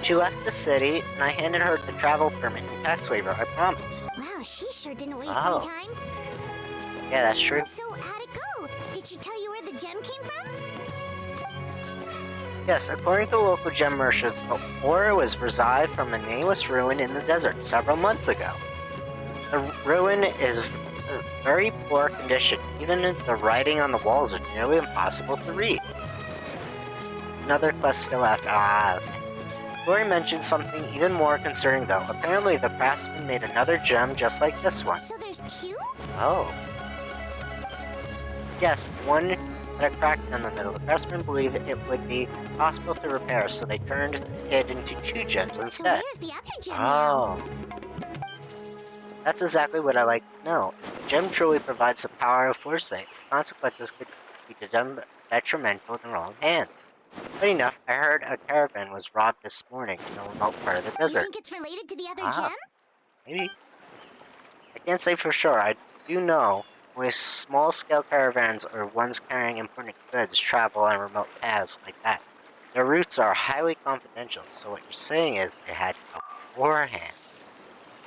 She left the city and I handed her the travel permit and tax waiver, I promise. Wow, she sure didn't waste Oh. any time. Yeah, that's true. So, how'd it go? Did she tell you where the gem came from? Yes, according to local gem merchants, the ore was revived from a nameless ruin in the desert several months ago. The ruin is in very poor condition. Even the writing on the walls is nearly impossible to read. Another quest still after. Okay. Dory mentioned something even more concerning though. Apparently the craftsman made another gem just like this one. So there's two? Oh. Yes, the one had a crack in the middle. The craftsman believed it would be possible to repair, so they turned it into two gems So instead. where's the other gem now? Oh. That's exactly what I like to know. The gem truly provides the power of foresight. The consequences could be detrimental in the wrong hands. But enough, I heard a caravan was robbed this morning in a remote part of the You desert. think it's related to the other Ah. gem? Maybe. I can't say for sure. I do know only small-scale caravans or ones carrying important goods travel on remote paths like that. Their routes are highly confidential, so what you're saying is they had to go beforehand.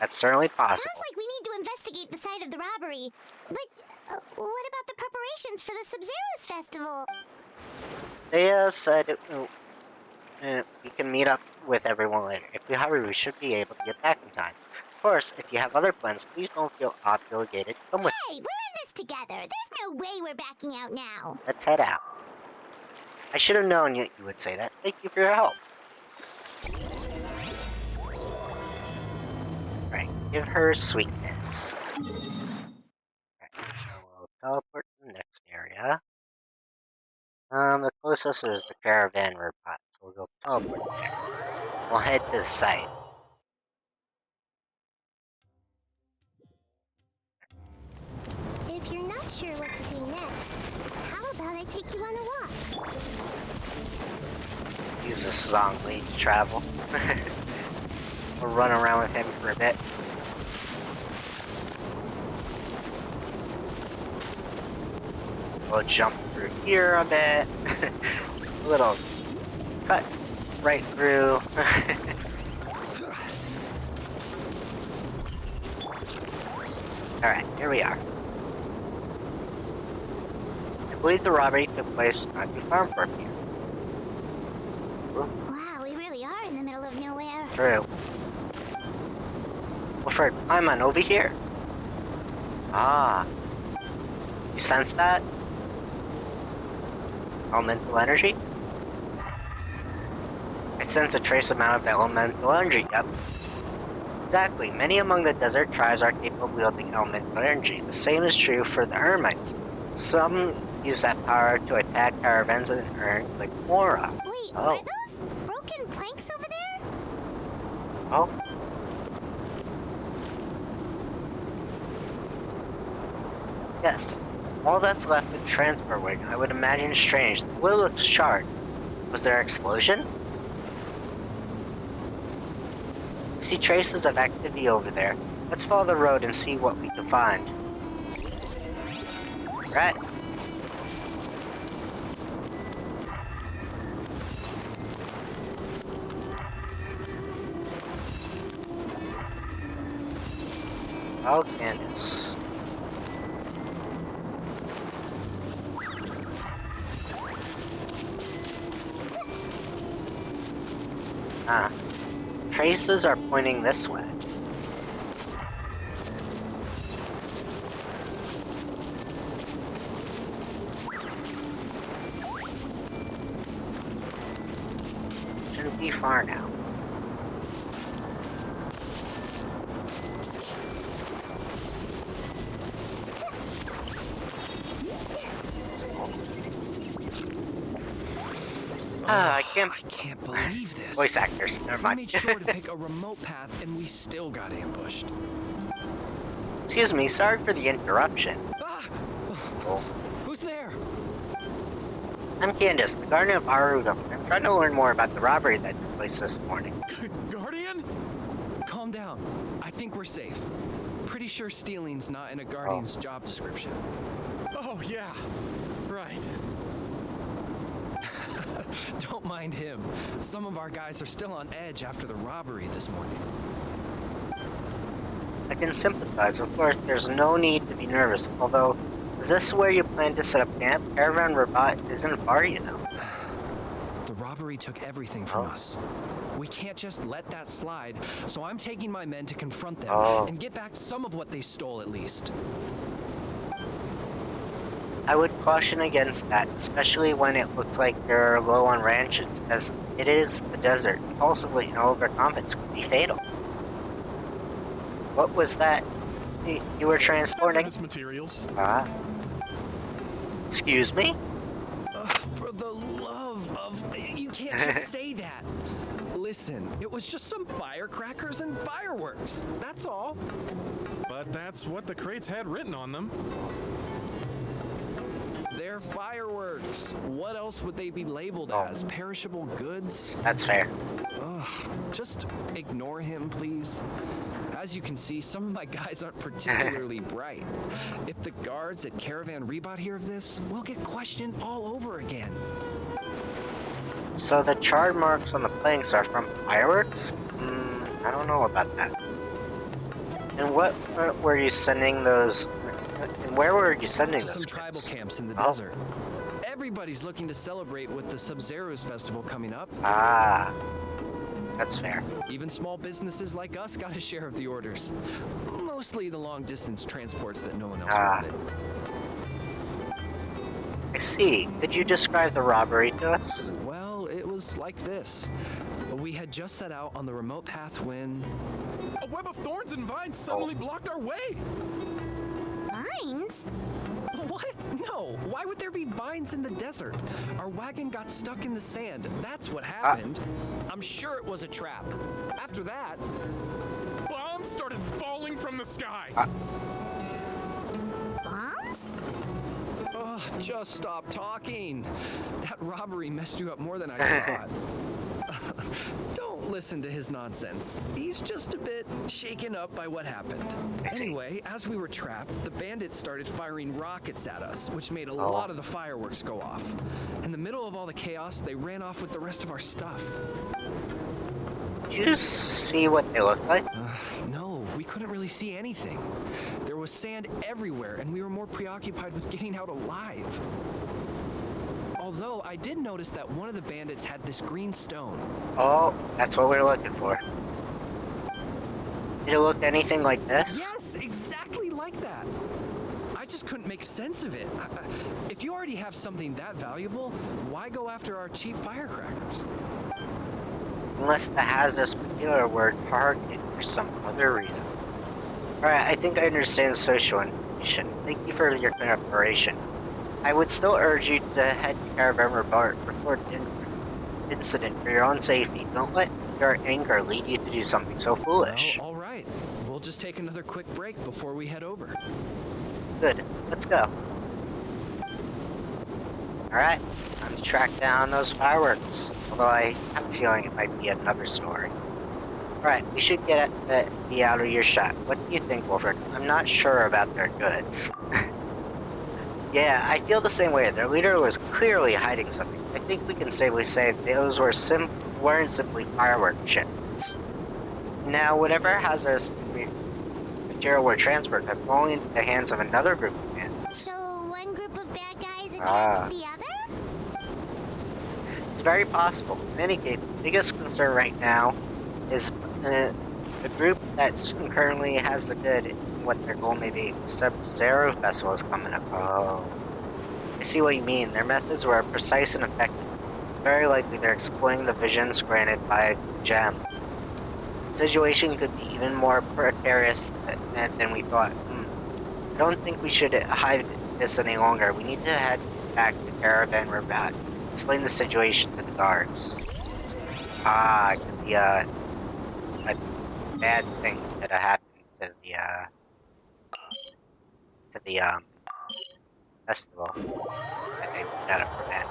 That's certainly possible. Sounds like we need to investigate the site of the robbery. But what about the preparations for the Sub-Zero's festival? They said we can meet up with everyone later. If we hurry, we should be able to get back in time. Of course, if you have other plans, please don't feel obligated to come with Hey, we're in this together. There's no way we're backing out now. Let's head out. I should have known you would say that. Thank you for your help. Right, give her sweetness. Right, so we'll teleport to the next area. The closest is the caravan robot, so we'll go teleport there. We'll head to the site. If you're not sure what to do next, how about I take you on a walk? Use this song lead to travel. We'll run around with him for a bit. We'll jump through here a bit. A little cut right through. Alright, here we are. I believe the robbery took place not too far from here. Wow, we really are in the middle of nowhere. True. Wilfred, I'm on over here. Ah. You sense that? Elemental energy? I sense a trace amount of elemental energy, yep. Exactly. Many among the desert tribes are capable of wielding elemental energy. The same is true for the Ermites. Some use that power to attack caravans and earn click aura. Wait, Oh. are those broken planks over there? Oh. Yes. All that's left of the transfer wing, I would imagine strange. The wood looks charred. Was there an explosion? I see traces of activity over there. Let's follow the road and see what we can find. Right. Oh, Candace. Ah. Traces are pointing this way. Shouldn't be far now. I can't believe this. voice actors, never We mind. made sure to pick a remote path and we still got ambushed. Excuse me, sorry for the interruption. Ah! Oh. Who's there? I'm Candace, the Guardian of Aruga. I'm trying to learn more about the robbery that took place this morning. Guardian? Calm down. I think we're safe. Pretty sure stealing's not in a Guardian's job description. Oh, yeah. Right. Don't mind him. Some of our guys are still on edge after the robbery this morning. I can sympathize. Of course, there's no need to be nervous. Although, is this where you plan to set up camp? Caravan Rabat isn't far, you know. The robbery took everything from us. We can't just let that slide, so I'm taking my men to confront them and get back some of what they stole at least. I would caution against that, especially when it looks like you're low on ranches, as it is the desert. Impulsively and overconfidence could be fatal. What was that you were transporting? Hazardous materials. Excuse me? For the love of... You can't just say that. Listen, it was just some firecrackers and fireworks. That's all. But that's what the crates had written on them. They're fireworks. What else would they be labeled as? Perishable goods? That's fair. Ugh, just ignore him, please. As you can see, some of my guys aren't particularly bright. If the guards at Caravan Rebot hear of this, we'll get questioned all over again. So the charred marks on the planks are from fireworks? I don't know about that. And what were you sending those... And where were you sending To those some tribal crates? camps in the desert. Everybody's looking to celebrate with the Sub-Zero's festival coming up. That's fair. Even small businesses like us got a share of the orders. Mostly the long-distance transports that no one else wanted. I see. Could you describe the robbery to us? Well, it was like this. We had just set out on the remote path when... A web of thorns and vines suddenly blocked our way. Vines? What? No. Why would there be vines in the desert? Our wagon got stuck in the sand. That's what happened. I'm sure it was a trap. After that... Bombs started falling from the sky. Bombs? Ugh, just stop talking. That robbery messed you up more than I thought. Don't listen to his nonsense. He's just a bit shaken up by what happened. Anyway, as we were trapped, the bandits started firing rockets at us, which made a lot of the fireworks go off. In the middle of all the chaos, they ran off with the rest of our stuff. Did you see what they looked like? No, we couldn't really see anything. There was sand everywhere, and we were more preoccupied with getting out alive. Although, I did notice that one of the bandits had this green stone. Oh, that's what we're looking for. Did it look anything like this? Yes, exactly like that. I just couldn't make sense of it. If you already have something that valuable, why go after our cheap firecrackers? Unless the hazardous material were targeted for some other reason. Alright, I think I understand the social information. Thank you for your cooperation. I would still urge you to head to Caravan Rebot, report the incident for your own safety. Don't let your anger lead you to do something so foolish. Well, all right. We'll just take another quick break before we head over. Good. Let's go. Alright, time to track down those fireworks. Although I have a feeling it might be another story. Alright, we should be out of your shot. What do you think, Wolfred? I'm not sure about their goods. Yeah, I feel the same way. Their leader was clearly hiding something. I think we can safely say those weren't simply firework shipments. Now, whatever hazardous material were transferred have fallen into the hands of another group of bandits. So one group of bad guys attacked the other? It's very possible. In any case, the biggest concern right now is the group that currently has the good in what their goal may be. The Sub-Zero Festival is coming up. Oh. I see what you mean. Their methods were precise and effective. It's very likely they're exploiting the visions granted by Gem. The situation could be even more precarious than we thought. I don't think we should hide this any longer. We need to head back to Caravan Rebot. Explain the situation to the guards. Ah, it could be a bad thing that happened to the festival that they gotta prevent.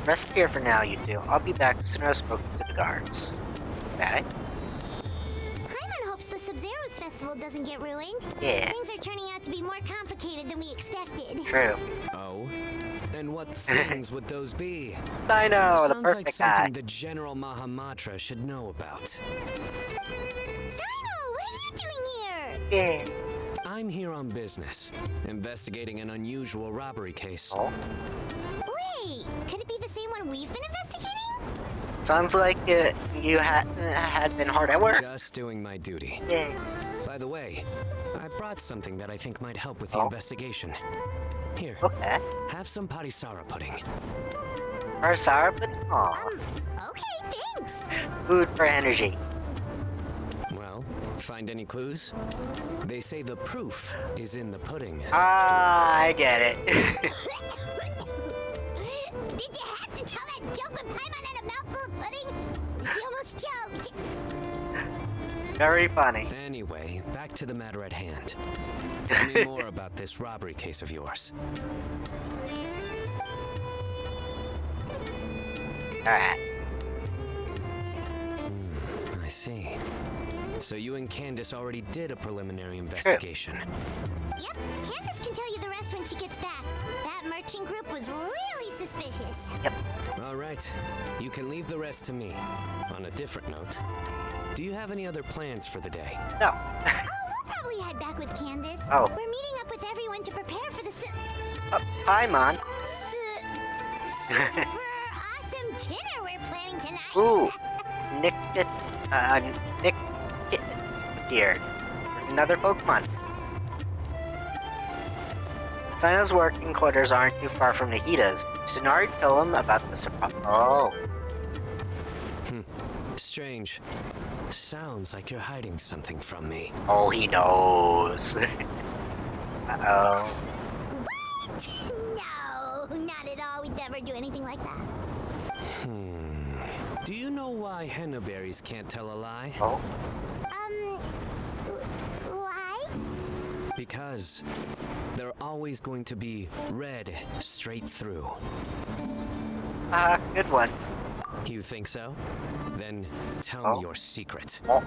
Rest here for now, you two. I'll be back as soon as I've spoken to the guards. Okay? Hyman hopes the Sub-Zero's festival doesn't get ruined. Yeah. Things are turning out to be more complicated than we expected. True. Oh? And what things would those be? Sino, the Sounds like perfect something guy. the General Mahamatra should know about. Sino, what are you doing here? Yeah. I'm here on business, investigating an unusual robbery case. Oh. Wait, could it be the same one we've been investigating? Sounds like you had been hard at work. Just doing my duty. Yeah. By the way, I brought something that I think might help with the investigation. Here, Okay. have some parisara pudding. Or sour, but aw. Okay, thanks. Food for energy. Well, find any clues? They say the proof is in the pudding. Ah, I get it. Did you have to tell that joke with Paimon and a mouthful of pudding? She almost choked. Very funny. Anyway, back to the matter at hand. Tell me more about this robbery case of yours. Alright. I see. So you and Candace already did a preliminary investigation. Yep, Candace can tell you the rest when she gets back. That merchant group was really suspicious. All right, you can leave the rest to me. On a different note, do you have any other plans for the day? No. We'll probably head back with Candace. Oh. We're meeting up with everyone to prepare for the Hi, Mon. super awesome dinner we're planning tonight. Ooh. Nick appeared with another Pokemon. Sino's working quarters aren't too far from Nehida's. Did Nari tell him about the surprise? Oh. Strange. Sounds like you're hiding something from me. Oh, he knows. Uh-oh. What? No, not at all. We'd never do anything like that. Do you know why henna berries can't tell a lie? Oh. Why? Because they're always going to be red straight through. Good one. You think so? Then tell me your secret. Oh.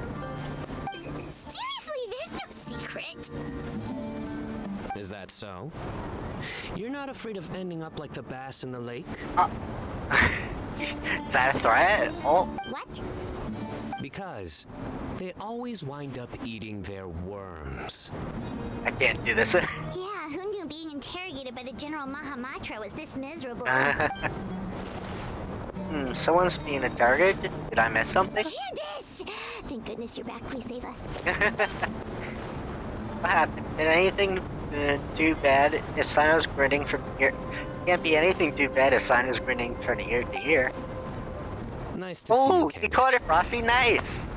Seriously, there's no secret. Is that so? You're not afraid of ending up like the bass in the lake? Is that a threat? Oh. What? Because they always wind up eating their worms. I can't do this. Yeah, who knew being interrogated by the General Mahamatra was this miserable? Someone's being interrogated? Did I miss something? Candace! Thank goodness you're back. Please save us. What happened? Did anything too bad if Sino's grinning from ear? Can't be anything too bad if Sino's grinning from ear to ear. Nice to see you, Oh, he Candace. caught it, Frosty. Nice.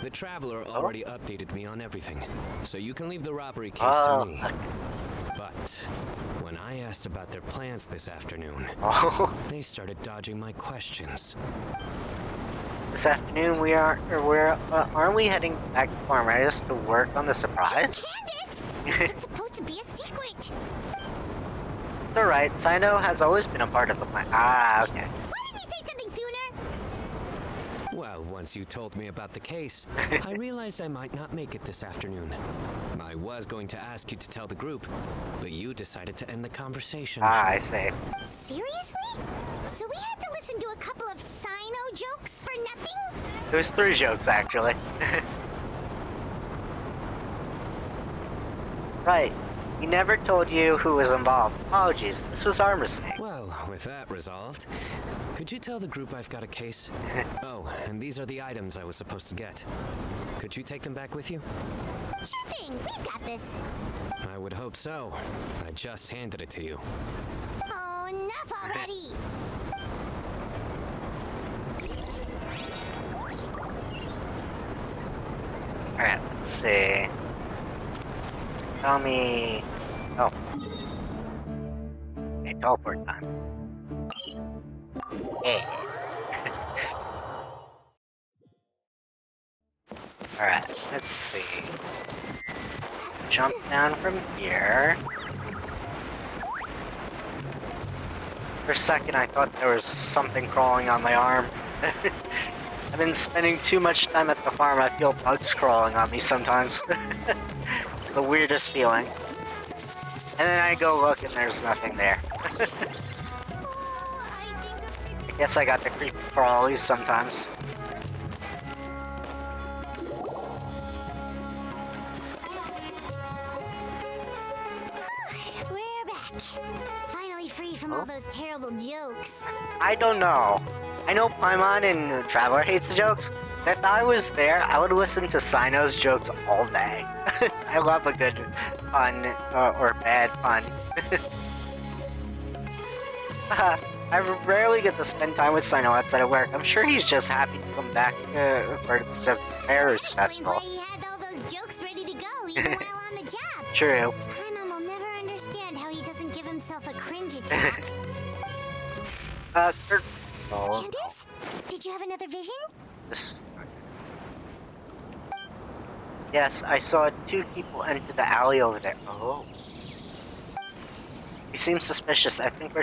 The Traveler already updated me on everything, so you can leave the robbery case Oh. to me. But when I asked about their plans this afternoon, Oh. they started dodging my questions. This afternoon aren't we heading back to Farmers to work on the surprise? Candace! It's supposed to be a secret. It's alright. Sino has always been a part of the plan. Ah, okay. Why didn't you say something sooner? Well, once you told me about the case, I realized I might not make it this afternoon. I was going to ask you to tell the group, but you decided to end the conversation. Ah, I see. Seriously? So we had to listen to a couple of Sino jokes for nothing? It was 3 jokes, actually. Right. He never told you who was involved. Apologies. This was our mistake. Well, with that resolved, could you tell the group I've got a case? Oh, and these are the items I was supposed to get. Could you take them back with you? Sure thing. We've got this. I would hope so. I just handed it to you. Oh, enough already. Alright. Let's see. Tell me... Oh. Okay, teleport time. Yeah. Alright, let's see. Jump down from here. For a second, I thought there was something crawling on my arm. I've been spending too much time at the farm. I feel bugs crawling on me sometimes. It's the weirdest feeling. And then I go look and there's nothing there. I guess I got the creepy crawlies sometimes. We're back. Finally free from all those terrible jokes. I don't know. I know Paimon and Traveler hates the jokes. But if I was there, I would listen to Sino's jokes all day. I love a good pun, or bad pun. I rarely get to spend time with Sino outside of work. I'm sure he's just happy to come back for the Paris Festival. Explains why he had all those jokes ready to go even while on the job. True. Paimon will never understand how he doesn't give himself a cringe attack. Oh. Candace? Did you have another vision? This... Yes, I saw 2 people enter the alley over there. Oh. He seems suspicious. I think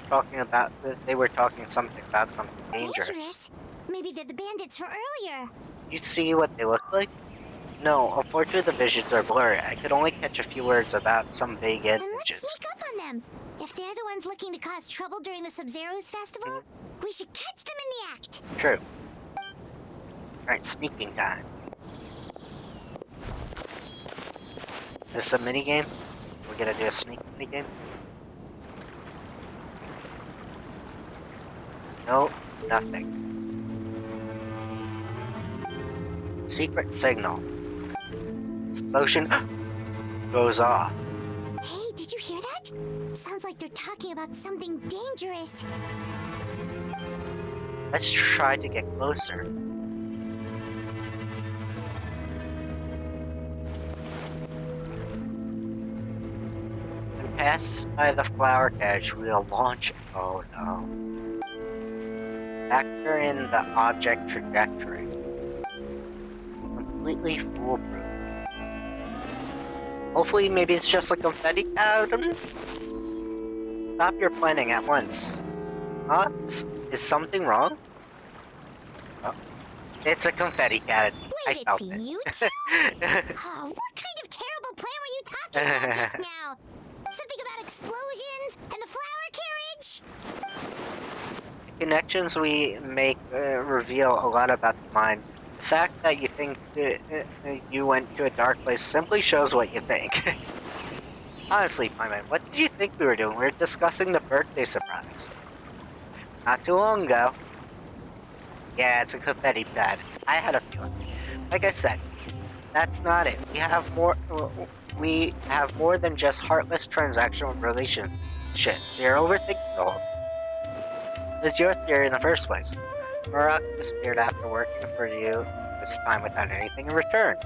they were talking something about something dangerous. Maybe they're the bandits from earlier. You see what they look like? No, unfortunately the visions are blurry. I could only catch a few words about some vague Then let's images. sneak up on them. If they're the ones looking to cause trouble during the Sub-Zero's festival, we should catch them in the act. True. Alright, sneaking time. Is this a minigame? We're gonna do a sneak minigame? No, nothing. Secret signal. Explosion goes off. Hey, did you hear that? Sounds like they're talking about something dangerous. Let's try to get closer. When passed by the flower carriage, we'll launch. Oh no. Factor in the object trajectory. Completely foolproof. Hopefully, maybe it's just a confetti cannon. Stop your planning at once. Is something wrong? Oh. It's a confetti cannon. Wait, I felt it's it. you two? Oh, what kind of terrible plan were you talking about just now? Something about explosions and the flower carriage? The connections we make reveal a lot about the mind. The fact that you think you went to a dark place simply shows what you think. Honestly, Paimon, what did you think we were doing? We were discussing the birthday surprise. Not too long ago. Yeah, it's a confetti pad. I had a feeling. Like I said, that's not it. We have more than just heartless transactional relationships. You're overthinking the whole. It was your theory in the first place. Marak disappeared after working for you this time without anything in return.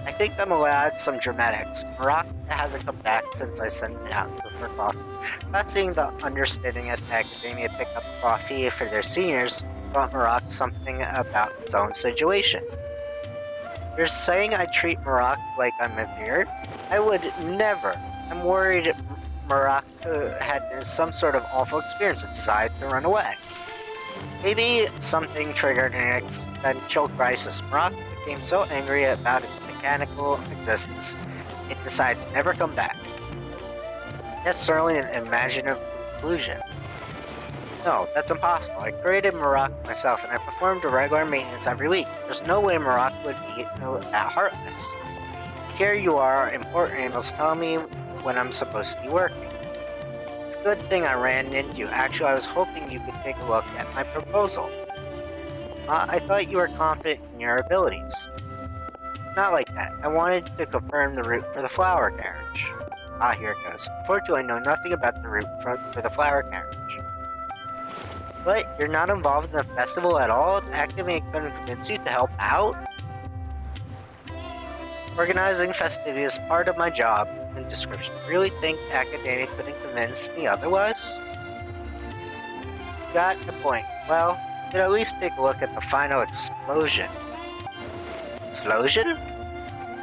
I think I'm allowed some dramatics. Marak hasn't come back since I sent it out for coffee. Not seeing the understanding at the academia pick up coffee for their seniors, taught Marak something about its own situation. You're saying I treat Marak like I'm a beard? I would never. I'm worried Marak had some sort of awful experience and decided to run away. Maybe something triggered an existential crisis. Marak became so angry about its mechanical existence, it decided to never come back. That's certainly an imaginative conclusion. No, that's impossible. I created Marak myself, and I performed regular maintenance every week. There's no way Marak would be that heartless. Here you are, important animals telling me when I'm supposed to be working. It's a good thing I ran into you. Actually, I was hoping you could take a look at my proposal. I thought you were confident in your abilities. It's not like that. I wanted to confirm the route for the flower carriage. Ah, here it goes. Unfortunately, I know nothing about the route for the flower carriage. What? You're not involved in the festival at all? The academy couldn't convince you to help out? Organizing festivities is part of my job and description. Really think academia couldn't convince me otherwise? Got the point. Well, you could at least take a look at the final explosion. Explosion?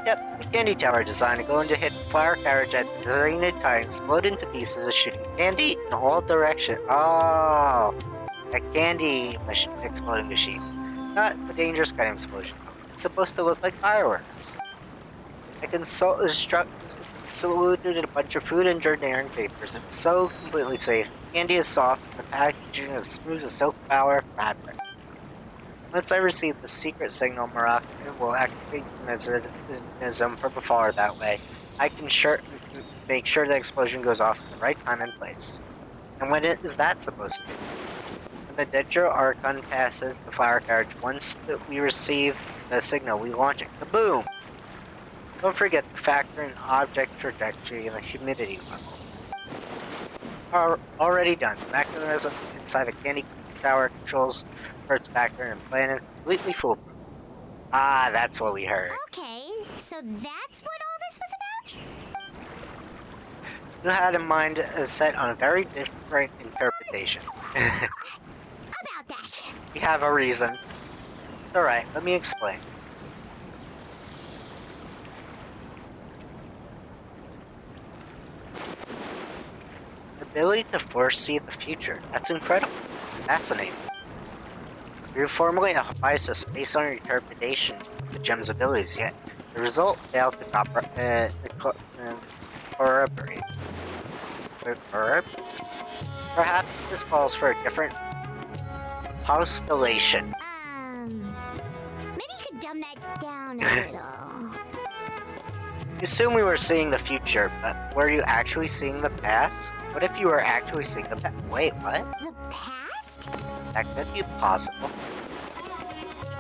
Yep, the candy tower designed to go into hit the flower carriage at the designated time, explode into pieces of shooting candy in all directions. Oh, a candy exploding machine. Not a dangerous kind of explosion. It's supposed to look like fireworks. I saluted a bunch of food and engineering papers. It's so completely safe. The candy is soft and the packaging is smooth as silk flower fabric. Once I receive the secret signal, Marak will activate the mechanism from afar that way. I can make sure the explosion goes off at the right time and place. And when is that supposed to be? When the Dendro Archon passes the flower carriage, once we receive the signal, we launch it. Kaboom! Don't forget to factor in object trajectory and the humidity level. Already done. The mechanism inside the candy tower controls for its factor and plan is completely foolproof. Ah, that's what we heard. Okay, so that's what all this was about? You had in mind set on a very different interpretation. About that. We have a reason. Alright, let me explain. The ability to foresee the future. That's incredible. Fascinating. You formulate a hypothesis based on your interpretation of the gem's abilities, yet the result failed to corroborate. Perhaps this calls for a different postulation. Maybe you could dumb that down a little. You assume we were seeing the future, but were you actually seeing the past? What if you were actually seeing the past? Wait, what? The past? That could be possible.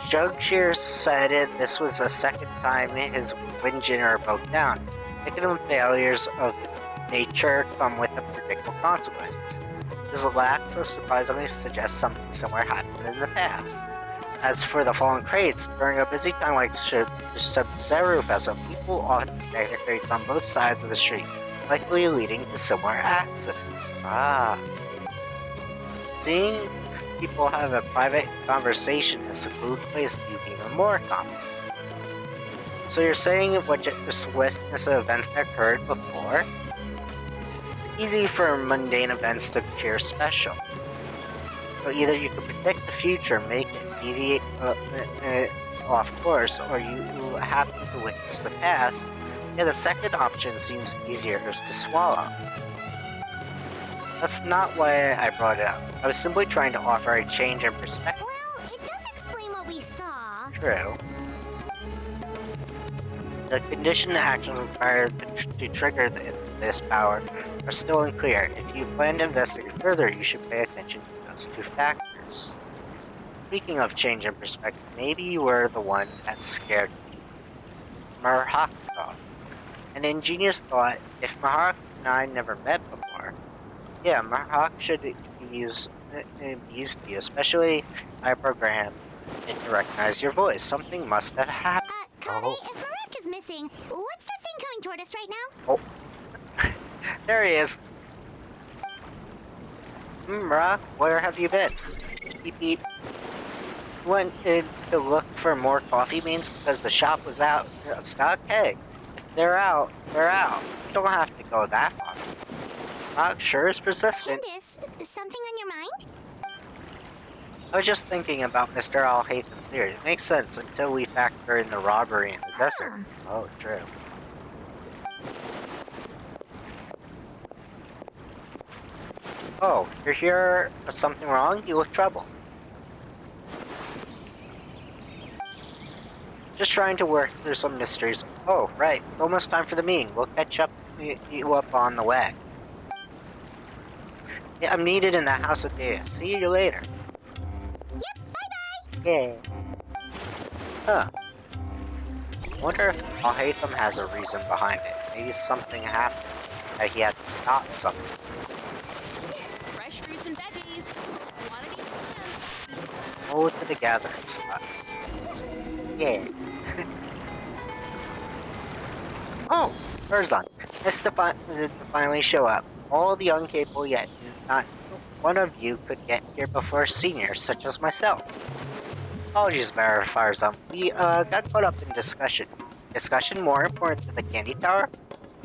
Jugshir said this was the second time his wind generator broke down. Making failures of nature come with a predictable consequence. His lack so surprisingly suggests something similar happened in the past. As for the fallen crates, during a busy time like Sub-Zero Festival, people often stack their crates on both sides of the street, likely leading to similar accidents. Ah. Seeing people have a private conversation in a secluded place is even more common. So you're saying what just witness of events that occurred before? It's easy for mundane events to appear special. So either you can predict the future, make it deviate off course, or you happen to witness the past. Yeah, the second option seems easier to swallow. That's not why I brought it up. I was simply trying to offer a change in perspective. Well, it does explain what we saw. True. The conditioned actions required to trigger this power are still unclear. If you plan to investigate further, you should pay attention to those two factors. Speaking of change in perspective, maybe you were the one that scared me. Marhak thought. An ingenious thought, if Marhak and I never met before, yeah, Marhak should be used to you, especially I programmed it to recognize your voice. Something must have happened. Connie, if Marek is missing, what's that thing coming toward us right now? Oh. There he is. Marek, where have you been? Beep beep. Went in to look for more coffee beans because the shop was out of stock. Hey, if they're out, they're out. You don't have to go that far. Marek sure is persistent. Candace, something on your mind? I was just thinking about Mr. Al-Haytham's theory. It makes sense until we factor in the robbery in the desert. Oh, true. Oh, you're here? Is something wrong? You look troubled. Just trying to work through some mysteries. Oh, right. It's almost time for the meeting. We'll catch you up on the way. Yeah, I'm needed in that house of data. See you later. Yep, bye-bye! Yeah. Huh. Wonder if Al-Haytham has a reason behind it. Maybe something happened that he had to stop something. Fresh fruits and veggies. Want to eat them? Go to the gathering spot. Yeah. Farzan, nice to finally show up. All the young people yet, not one of you could get here before seniors such as myself. Apologies, Mayor Farzan. We got caught up in discussion. Discussion more important than the candy tower?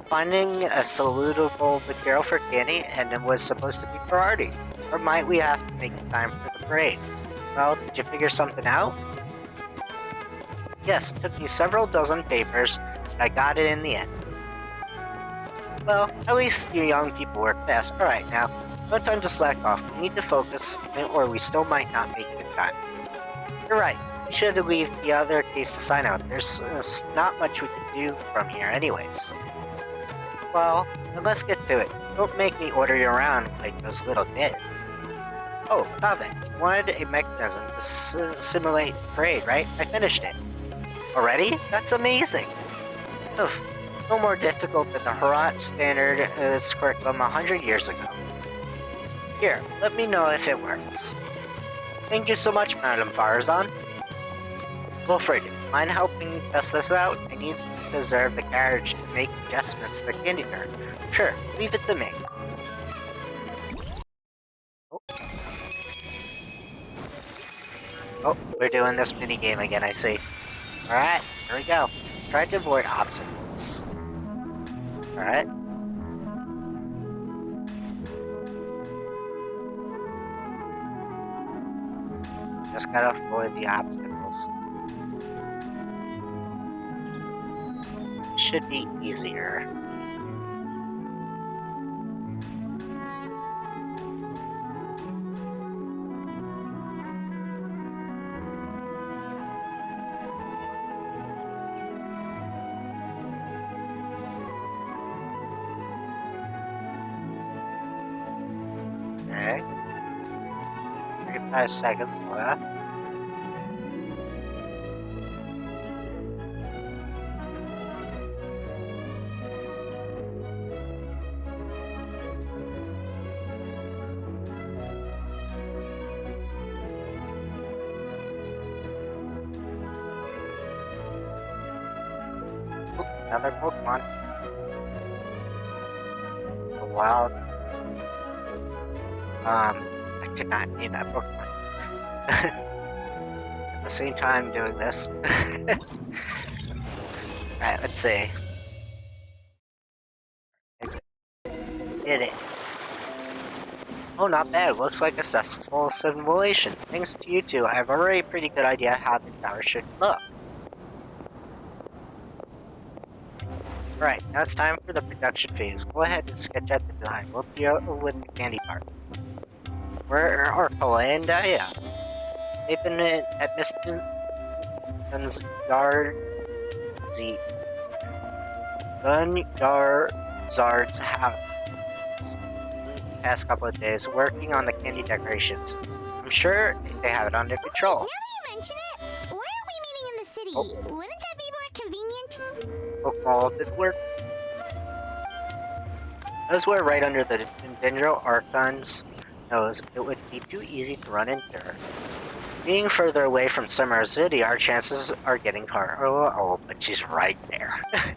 Finding a suitable material for candy and it was supposed to be priority. Or might we have to make time for the parade? Well, did you figure something out? Yes, took me several dozen papers, but I got it in the end. Well, at least you young people work fast. Alright now, no time to slack off. We need to focus, or we still might not make it in time. You're right. We should leave the other case to sign out. There's not much we can do from here anyways. Well, then let's get to it. Don't make me order you around like those little kids. Oh, Kaveh, you wanted a mechanism to simulate the parade, right? I finished it. Already? That's amazing! Oof, no more difficult than the Herat standard curriculum 100 years ago. Here, let me know if it works. Thank you so much, Madam Farzan. Wilfred, mind helping test this out? I need to reserve the carriage to make adjustments to the candy turn. Sure, leave it to me. Oh, we're doing this minigame again, I see. Alright, here we go. Try to avoid obstacles. Alright. Just gotta avoid the obstacles. Should be easier. Okay. 35 seconds left. Another Pokemon. A wild. I could not name that Pokemon. At the same time doing this. Alright, let's see. Exit. Did it. Oh, not bad. Looks like a successful simulation. Thanks to you two, I have already a pretty good idea how the tower should look. Right, now it's time for the production phase. Go ahead and sketch out the design. We'll deal with the candy part. Where are Kola and Daya? They've been at Mr. Gungarzard's house the past couple of days, working on the candy decorations. I'm sure they have it under control. Now that you mention it, why aren't we meeting in the city? Oh. Wouldn't that be more convenient? Pokemon did work. Those were right under the Dendro Archon's nose. It would be too easy to run into her. Being further away from Summer City, our chances are getting hard. Oh, but she's right there. The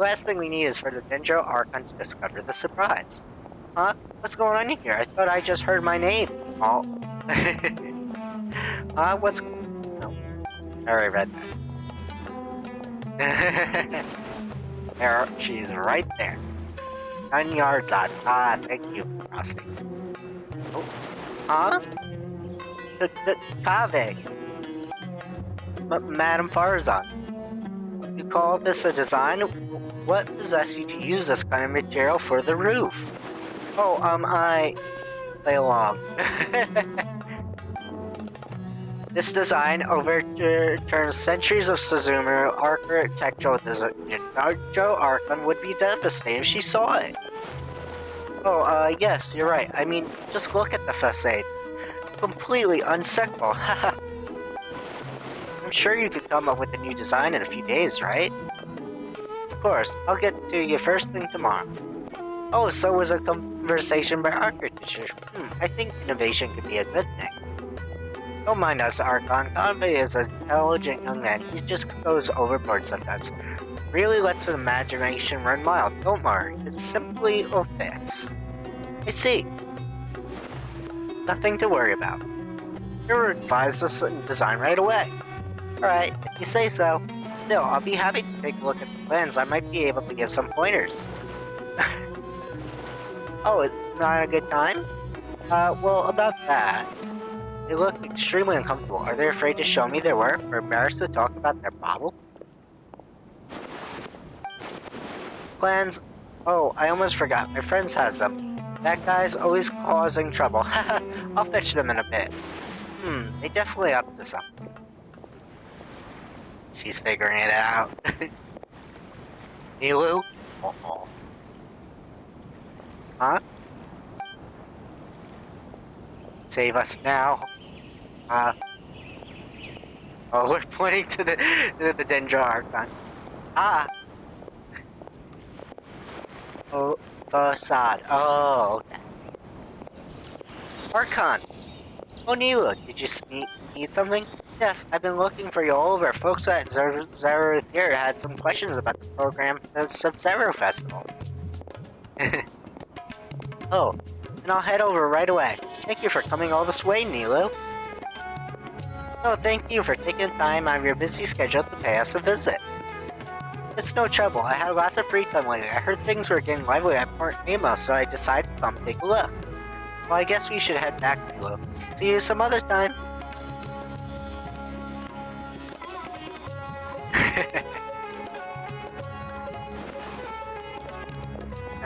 last thing we need is for the Dendro Archon to discover the surprise. Huh? What's going on here? I thought I just heard my name. Oh. What's... No. I already read that. There, she's right there. 9 yards on. Thank you, Frosty. Oh. Huh? Kaveh. Madam Farzan. You call this a design? What possessed you to use this kind of material for the roof? Oh, I... Play along. This design overturns centuries of Suzumu architectural design. Dendro Archon would be devastated if she saw it. Oh, yes, you're right. I mean, just look at the facade. Completely unsickable. Haha. I'm sure you could come up with a new design in a few days, right? Of course, I'll get to you first thing tomorrow. Oh, so was a conversation by architecture. I think innovation could be a good thing. Don't mind us, Archon. Kaveh is an intelligent young man. He just goes overboard sometimes. really lets the imagination run wild. Don't worry, it's simply a fix. I see. Nothing to worry about. You'll revise this design right away. Alright, if you say so. Still, I'll be happy to take a look at the plans. I might be able to give some pointers. Oh, it's not a good time? Well, about that. They look extremely uncomfortable. Are they afraid to show me their work or embarrassed to talk about their problem? Plans? Oh, I almost forgot. My friend has them. That guy's always causing trouble. Haha, I'll fetch them in a bit. They definitely up to something. She's figuring it out. Nilu? Uh-oh. Huh? Save us now. Oh, we're pointing to the Dendro Archon. Ah! Oh, facade. Oh, okay. Archon! Oh, Nilu, did you need something? Yes, I've been looking for you all over. Folks at Zero Theater had some questions about the program for the Sub-Zero Festival. Oh, and I'll head over right away. Thank you for coming all this way, Nilu. Oh, thank you for taking time out of your busy schedule to pay us a visit. It's no trouble. I had lots of free time lately. I heard things were getting lively at Port Amos, so I decided to come take a look. Well, I guess we should head back, Nilu. See you some other time.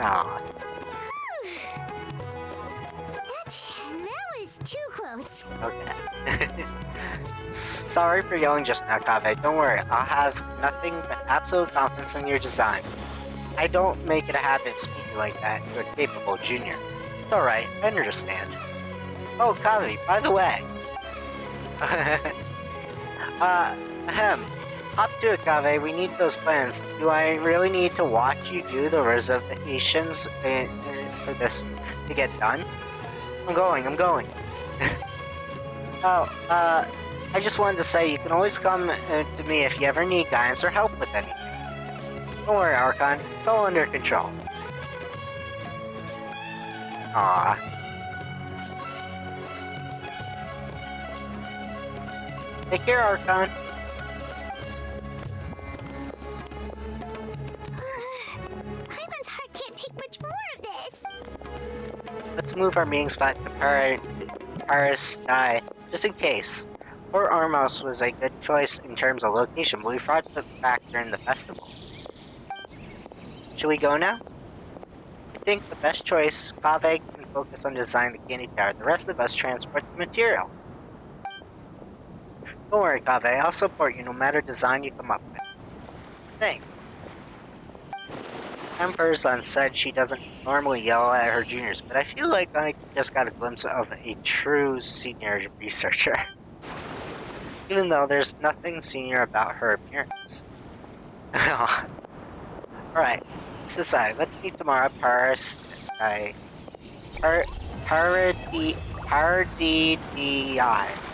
Aw. That was too close. Okay. Sorry for yelling just now, Kaveh. Don't worry, I'll have nothing but absolute confidence in your design. I don't make it a habit of speaking like that. You're a capable junior. It's alright, I understand. Oh, Kaveh, by the way. Hop to it, Kaveh. We need those plans. Do I really need to watch you do the reservations for this to get done? I'm going. Oh, I just wanted to say you can always come to me if you ever need guidance or help with anything. Don't worry, Archon. It's all under control. Aww. Take care, Archon. Hyman's heart can't take much more of this. Let's move our meetings back to Paris Die, just in case. Port Armos was a good choice in terms of location, but we forgot to factor in the festival. Should we go now? I think the best choice, Kaveh can focus on designing the candy tower. The rest of us transport the material. Don't worry, Kaveh. I'll support you no matter design you come up with. Thanks. Emperor's Son said she doesn't normally yell at her juniors, but I feel like I just got a glimpse of a true senior researcher. Even though there's nothing senior about her appearance. Alright, let's decide. Let's meet tomorrow at Paris. Paradii.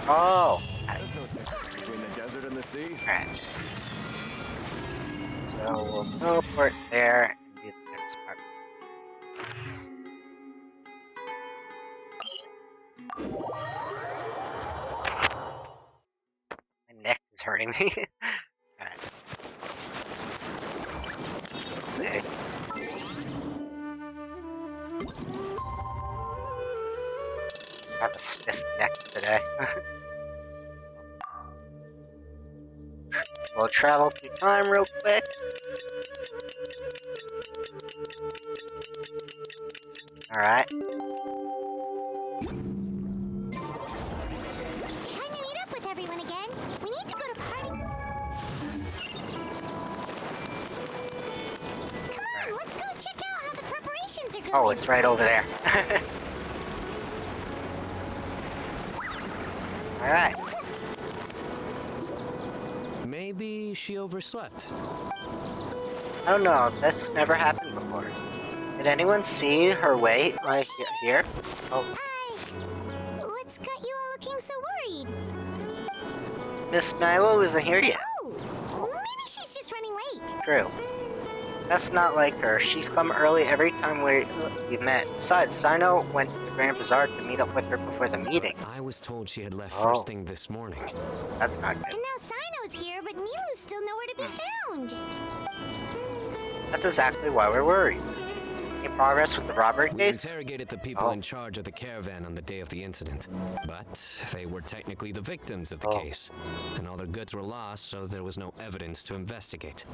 Oh! There's no difference between the desert and the sea. Alright. So we'll teleport there and do the next part. My neck is hurting me. Alright. Let's see. I have a stiff neck today. We'll travel through time real quick. Alright. Time to meet up with everyone again. We need to go to party. Come on, let's go check out how the preparations are going. Oh, it's right over there. Alright. Maybe she overslept. I don't know, that's never happened before. Did anyone see her way right here? Oh, What's got you all looking so worried? Miss Nylo isn't here yet. Oh, maybe she's just running late. True. That's not like her. She's come early every time we met. Besides, Sino went to the Grand Bazaar to meet up with her before the meeting. I was told she had left Oh. first thing this morning. That's not And good. now Sino's here, but Nilu's still nowhere to be found. That's exactly why we're worried. Any progress with the robbery We case? interrogated the people Oh. in charge of the caravan on the day of the incident, but they were technically the victims of the Oh. case, and all their goods were lost, so there was no evidence to investigate.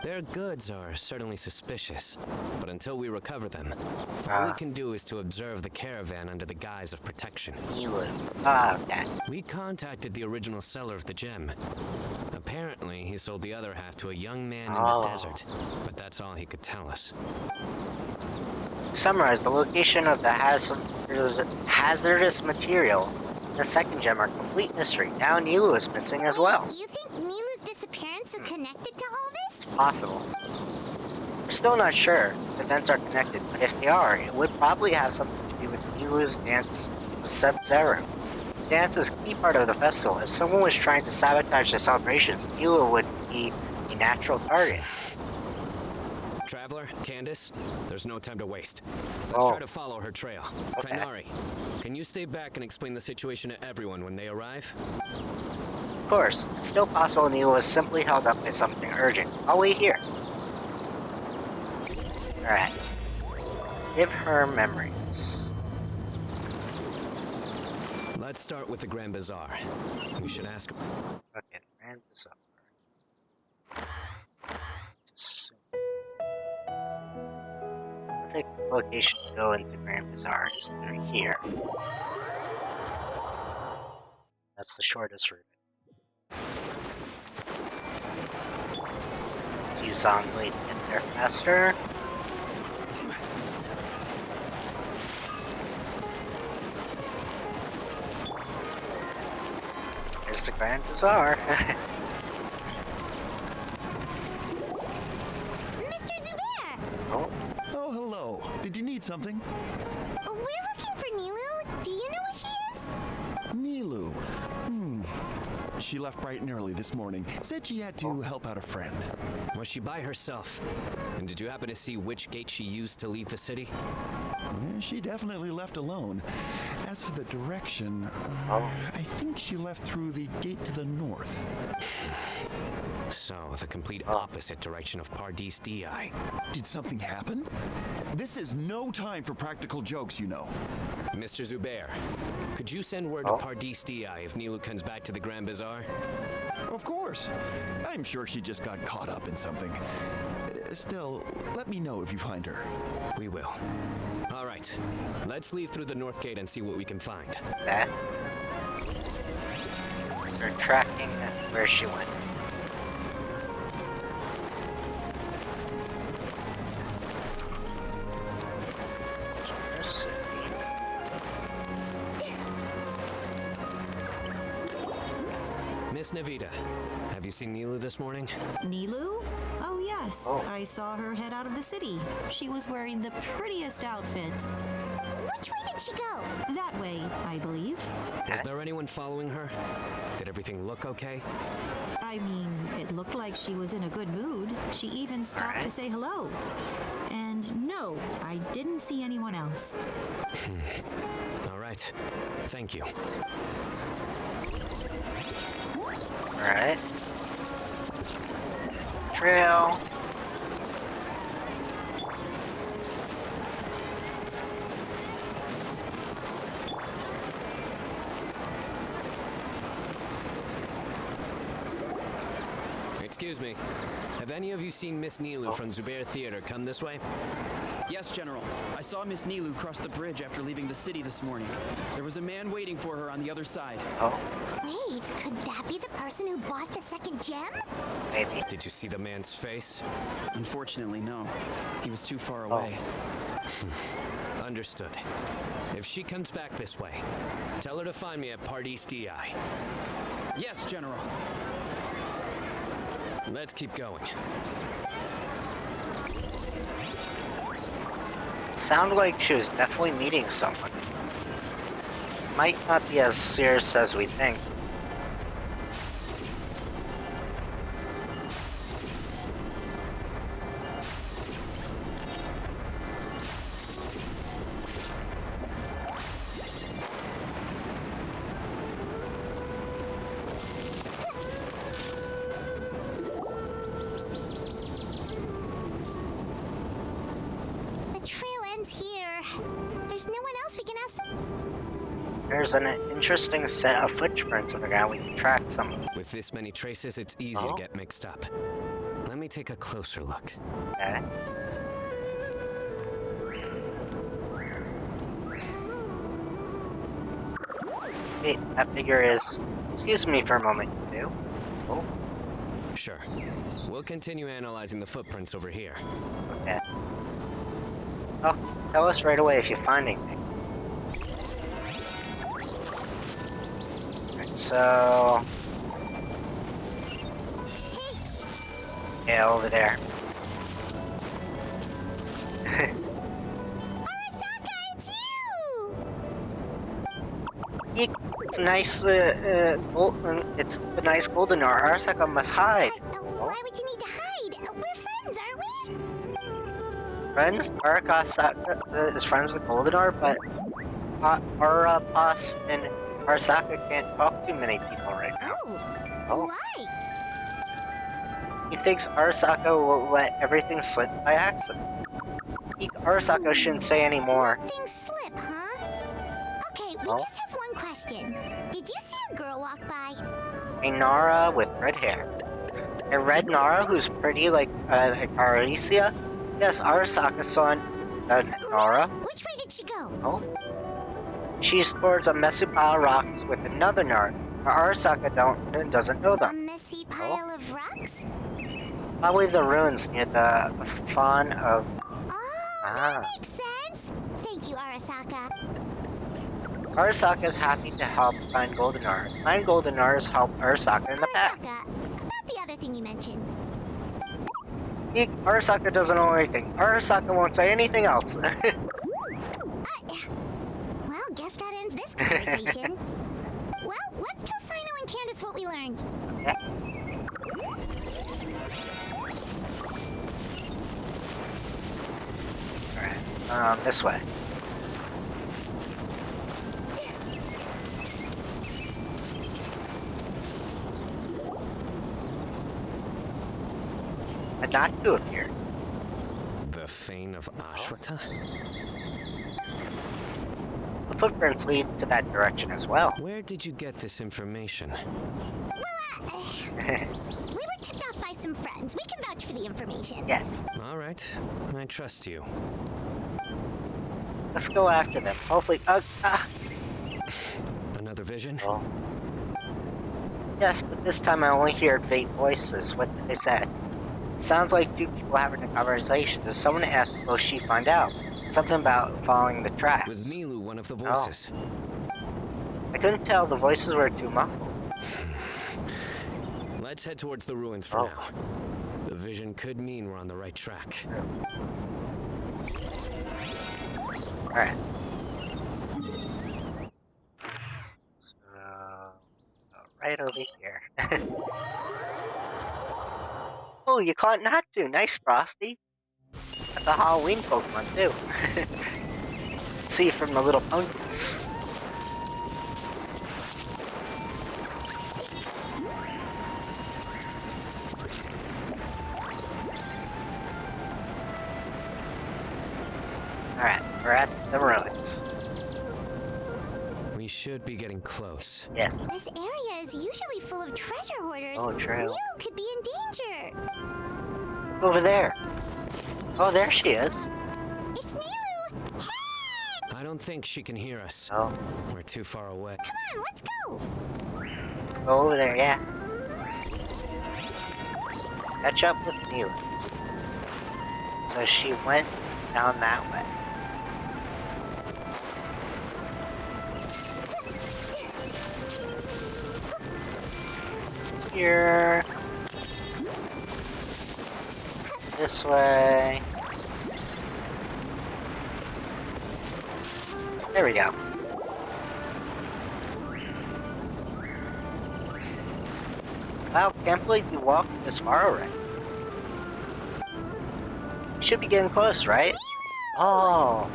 Their goods are certainly suspicious, but until we recover them, all we can do is to observe the caravan under the guise of protection. Nilu. Ah, okay. We contacted the original seller of the gem. Apparently, he sold the other half to a young man in Oh. the desert, but that's all he could tell us. To summarize, the location of the hazardous material and the second gem are complete mystery. Now Nilu is missing as well. You think Nilu's disappearance is connected to all this? Possible. We're still not sure if events are connected, but if they are, it would probably have something to do with Nilu's dance with Sub-Zero. Dance is a key part of the festival. If someone was trying to sabotage the celebrations, Nilu would be a natural target. Traveler, Candace, there's no time to waste. Let's Oh. try to follow her trail. Okay. Tainari, can you stay back and explain the situation to everyone when they arrive? Of course, it's still possible Nilu was simply held up by something urgent. I'll wait here. Alright. Give her memories. Let's start with the Grand Bazaar. We should ask. Okay, the Grand Bazaar. Perfect location to go into Grand Bazaar is through here. That's the shortest route. Let's use Zongli to get there faster. There's the Grand Bazaar. Mr. Zubair! Oh, Oh, hello. Did you need something? We're looking for Nilu. Do you know where she is? Nilu. She left bright and early this morning. Said she had to help out a friend. Was she by herself? And did you happen to see which gate she used to leave the city? Yeah, she definitely left alone. As for the direction, I think she left through the gate to the north. So, the complete opposite direction of Pardis Di. Did something happen? This is no time for practical jokes, you know. Mr. Zubair, could you send word to Pardis Di if Nilu comes back to the Grand Bazaar? Of course. I'm sure she just got caught up in something. Still, let me know if you find her. We will. All right, let's leave through the north gate and see what we can find. that. They're tracking where she went. City. Miss Nehida, have you seen Nilu this morning? Nilu? Oh, yes. Oh. I saw her head out of the city. She was wearing the prettiest outfit. Which way did she go? That way, I believe. Was there anyone following her? Did everything look okay? I mean, it looked like she was in a good mood. She even stopped to Alright. say hello. And no, I didn't see anyone else. All right, thank you. Alright. Trail. Excuse me. Have any of you seen Miss Nilu from Zubair Theater come this way? Yes, General. I saw Miss Nilu cross the bridge after leaving the city this morning. There was a man waiting for her on the other side. Oh, Wait, could that be the person who bought the second gem? maybe. Did you see the man's face? Unfortunately, no. He was too far away. Understood. If she comes back this way, tell her to find me at Pardis Di. Yes, General. Let's keep going. Sounded like she was definitely meeting someone. Might not be as serious as we think. there's an interesting set of footprints on the ground. We can track some of them. With this many traces, it's easy to get mixed up. Let me take a closer look. Okay. Wait, that figure is... Excuse me for a moment, you do? Oh. Sure. We'll continue analyzing the footprints over here. Okay. Oh, tell us right away if you find anything. Alright, so... Yeah, over there. Arasaka, it's you! It's nice, it's the nice golden ore. Arasaka must hide. Why would you need to hide? We're friends, aren't we? Friends? Arasaka is friends with golden ore, but Arapas and Arasaka can't talk to many people right now. Oh. Why? He thinks Arasaka will let everything slip by accident. Arasaka shouldn't say any more. Things slip, huh? Okay, we just have one question. Did you see a girl walk by? A Nara with red hair. A red Nara who's pretty like Aricia? Yes, Arasaka saw a Nara. Which way did she go? Oh. She's towards a messy pile of rocks with another Nara. Arasaka doesn't know them. A messy pile of rocks? Probably the ruins near the fawn of... Oh, that makes sense. Thank you, Arasaka. Arasaka is happy to help find golden ore. Find golden ore has helped Arasaka in the past. About the other thing you mentioned. Arasaka doesn't know anything. Arasaka won't say anything else. Well, guess that ends this conversation. Well, let's tell Sino and Candace what we learned. Okay. Alright, this way. A Natu appeared. The Fane of Ashwata? The footprints lead to that direction as well. Where did you get this information? Well, we were tipped off by some friends. We can vouch for the information. Yes. All right, I trust you. Let's go after them. Hopefully... Another vision? Oh. Yes, but this time I only heard vague voices. What did they say? Sounds like two people having a conversation. Does someone ask, will she find out? Something about following the tracks. Was Nilu one of the voices? Oh. I couldn't tell. The voices were too muffled. Let's head towards the ruins for now. The vision could mean we're on the right track. Alright. So... right over here. Oh, you caught Natu. Nice, Frosty. Got the Halloween Pokemon, too. See from the little pumpkins. Alright, we're at the ruins. We should be getting close. Yes. This area is usually full of treasure hoarders. Oh, true. Nilu could be in danger. Look over there. Oh, there she is. It's Nilu! Hey! I don't think she can hear us. Oh. We're too far away. Come on, let's go! Let's go over there, yeah. Catch up with Nilu. So she went down that way. Here. This way. There we go. Wow, can't believe you walked this far already. You should be getting close, right? Oh.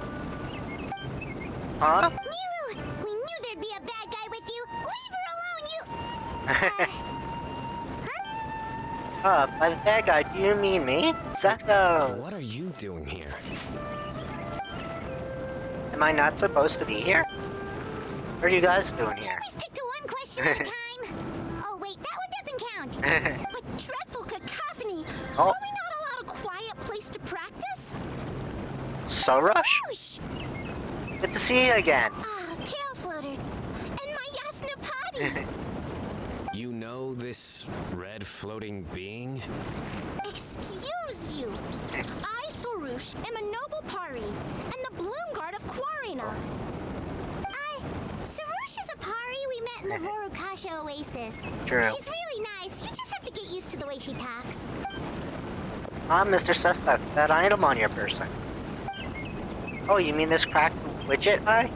Huh? Nilu! We knew there'd be a bad guy with you! Leave her alone, you... By the bad guy, do you mean me? Zethos! What are you doing here? Am I not supposed to be here? What are you guys doing here? Can we stick to one question at a time? Oh wait, that one doesn't count. But dreadful cacophony. Oh. Are we not allowed a quiet place to practice? So Rush? Swoosh! Good to see you again. Ah, Pale Floater. And my Yasnapati. You know this red floating being? Excuse you. I, Sorush, am a noble pari, and the bloom guard of Quarina. Sorush is a pari we met in the Vorukasha Oasis. True. She's really nice. You just have to get used to the way she talks. I'm Mr. Suspect, that item on your person. Oh, you mean this cracked widget eye?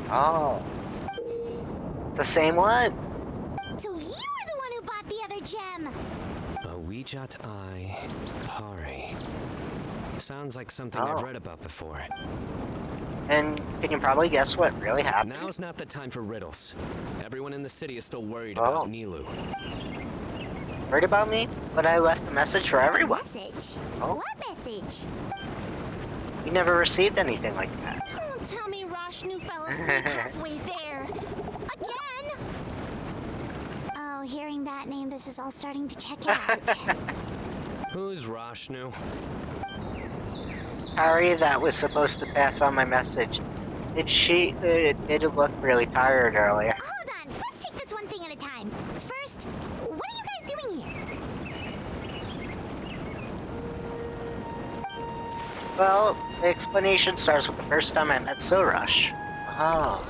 Oh. It's the same one. So you were the one who bought the other gem. A Ouijat Eye Pari. Sounds like something I've read about before. And can you probably guess what really happened? Now's not the time for riddles. Everyone in the city is still worried about Nehlu. Worried about me? But I left a message for everyone. Message? Oh. What message? You never received anything like that. Don't tell me Rashnu fell asleep halfway there. Again? Oh, hearing that name, this is all starting to check out. Who's Rashnu? Harry, that was supposed to pass on my message. Did it look really tired earlier? Hold on, let's take this one thing at a time. First, what are you guys doing here? Well, the explanation starts with the first time I met Sorush. Oh.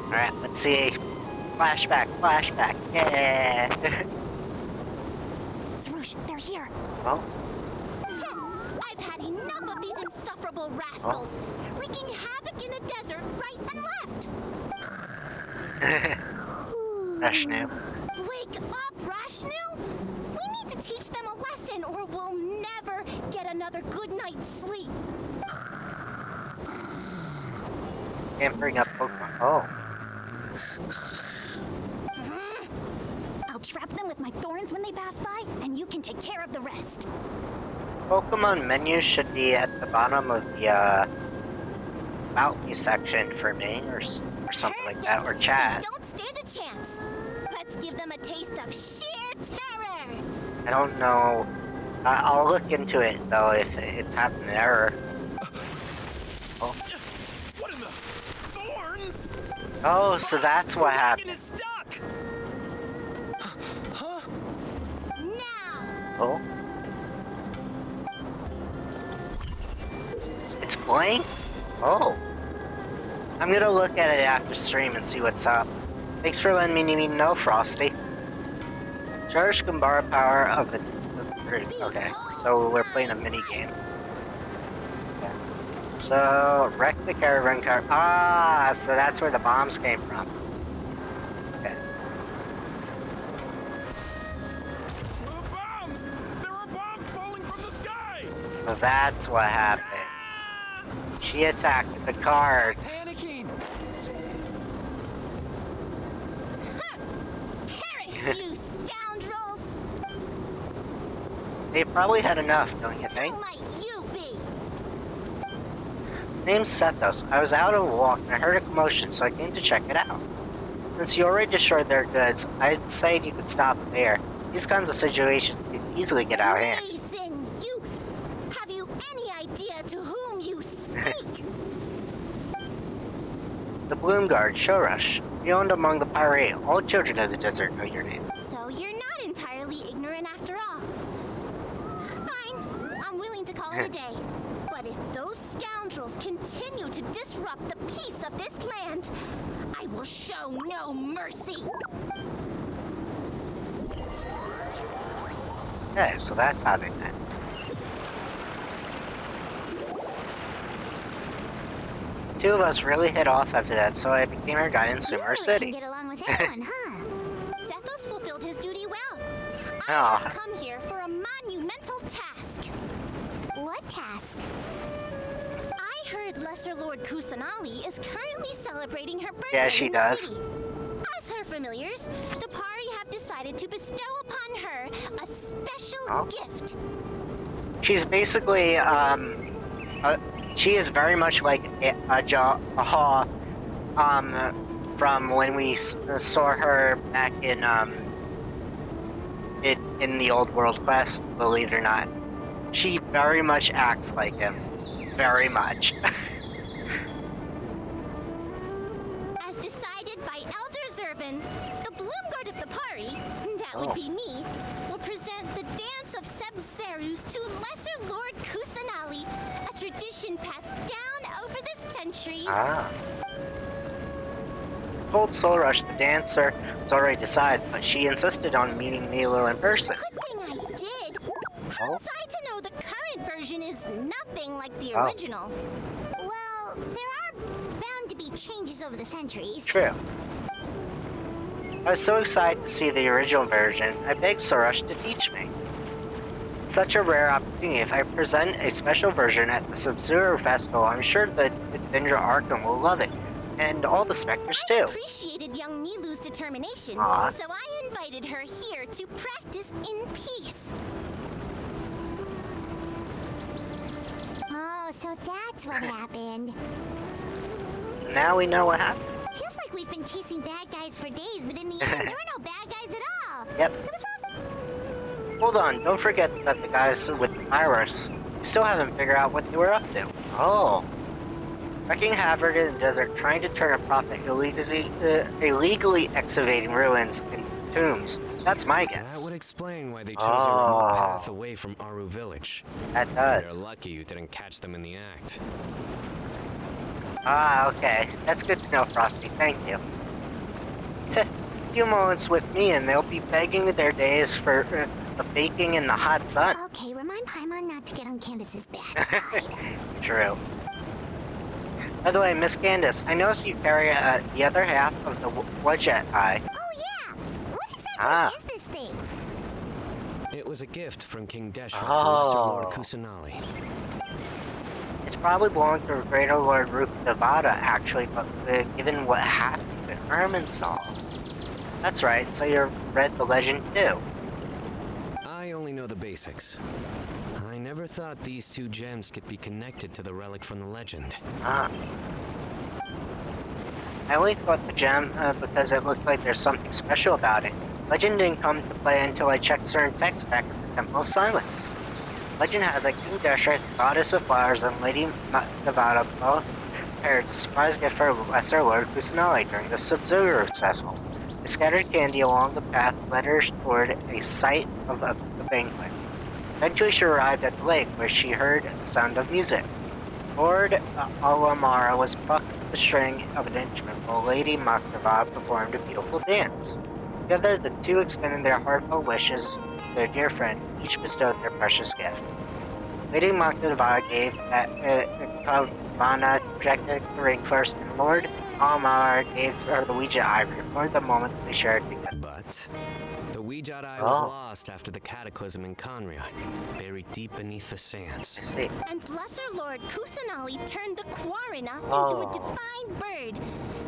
Alright, let's see. Flashback, flashback, yeah! Sorush, they're here. Oh? I've had enough of these insufferable rascals, wreaking havoc in the desert right and left. Rashnu. Wake up, Rashnu! We need to teach them a lesson or we'll never get another good night's sleep. Can't bring up Pokemon. Oh. I'll trap them with my thorns when they pass by, and you can take care of the rest. Pokemon menu should be at the bottom of the, About Me section for me, or something like that, or chat. They don't stand a chance. Let's give them a taste of sheer terror. I don't know. I'll look into it, though, if it's having an error. Oh. What in the thorns? Oh, so that's what happened. Is stuck. Huh? Now. Oh. It's blank? Oh. I'm gonna look at it after stream and see what's up. Thanks for letting me know, Frosty. Charge can borrow power of the okay, so we're playing a mini game. Okay. So wreck the caravan car. Ah, so that's where the bombs came from. Okay. Bombs! There are bombs falling from the sky! So that's what happened. She attacked the cards. Panicking! Perish, you scoundrels! They probably had enough, don't you think? Who might you be? Name's Sethos. I was out on a walk and I heard a commotion, so I came to check it out. Since you already destroyed their goods, I'd say you could stop there. These kinds of situations can easily get out of hand. Brazen youth! Have you any idea to whom you speak? The Bloom Guard, Shorush. Beyond among the Pyre, all children of the desert know your name. So you're not entirely ignorant after all. Fine, I'm willing to call it a day. But if those scoundrels continue to disrupt the peace of this land, I will show no mercy. Okay, so that's how they met. Two of us really hit off after that, so I became her guide in Sumer City. Can get along with anyone, huh? Sethos fulfilled his duty well. I Aw. have come here for a monumental task. What task? I heard Lesser Lord Kusanali is currently celebrating her birthday. Yeah, she in the does. city. As her familiars, the Pari have decided to bestow upon her a special gift. She's basically, She is very much like a Jaw, from when we saw her back in the Old World Quest, believe it or not. She very much acts like him. Very much. As decided by Elder Zervin, the Bloomguard of the party, that would be me, will present the Dance of Seb-Zerus to Lesser Lord Kusanali, a tradition passed down over the centuries. Told Soul Rush the dancer was already decided, but she insisted on meeting Nehida in person. Good thing I did. How was I to know the current version is nothing like the original? Well, there are bound to be changes over the centuries. True. I was so excited to see the original version, I begged Soul Rush to teach me. It's such a rare opportunity. If I present a special version at the Sub-Zero Festival, I'm sure the Vendra Arkham will love it. And all the specters too. I appreciated young Nilu's determination, so I invited her here to practice in peace. Oh, so that's what happened. Now we know what happened. Feels like we've been chasing bad guys for days, but in the end, there were no bad guys at all. Yep. It was all... Hold on, don't forget that the guys with the fireworks, we still haven't figured out what they were up to. Oh. Wrecking havoc in the desert, trying to turn a profit, illegally excavating ruins and tombs. That's my guess. That would explain why they chose a remote path away from Aru village. That does. They're lucky you didn't catch them in the act. Okay. That's good to know, Frosty. Thank you. A few moments with me and they'll be begging their days for baking in the hot sun. Okay, remind Paimon not to get on Candace's bad side. True. By the way, Miss Candace, I noticed you carry the other half of the Wedget Eye. Oh yeah! What exactly is this thing? It was a gift from King Deshra to Lesser Lord Kusanali. It's probably belonged to Greater Lord Devada, actually, but given what happened to Irminsul. That's right, so you read the legend too. I only know the basics. I never thought these two gems could be connected to the relic from the legend. I only thought the gem because it looked like there's something special about it. Legend didn't come to play until I checked certain texts back at the Temple of Silence. Legend has that King Deshra, the Goddess of Flowers, and Lady Nevada both prepared a surprise gift for Lesser Lord Kusanali during the Sub-Zero Festival. They scattered candy along the path led her toward a site of the banquet. Eventually she arrived at the lake, where she heard the sound of music. Lord Alamara was plucked the string of an instrument, while Lady Makhtava performed a beautiful dance. Together, the two extended their heartfelt wishes to their dear friend, each bestowed their precious gift. Lady Makhtava gave that Kavana projected the ring first, and Lord Alamara gave her the Ouija eye, recording the moments they shared together. But the Ouija eye was lost after the cataclysm in Conria, buried deep beneath the sands. I see. And Lesser Lord Kusanali turned the Quarina into a divine bird,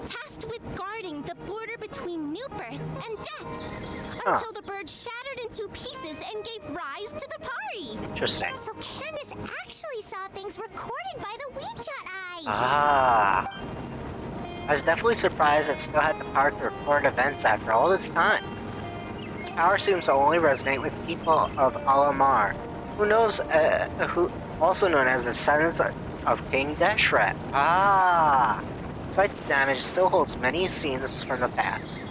tasked with guarding the border between new birth and death, until the bird shattered into pieces and gave rise to the party. Interesting. So Candace actually saw things recorded by the Ouija eye. I was definitely surprised it still had the power to record events after all this time. Its power seems to only resonate with people of Alamar, who also known as the Sons of King Deshra. Despite the damage, it still holds many scenes from the past.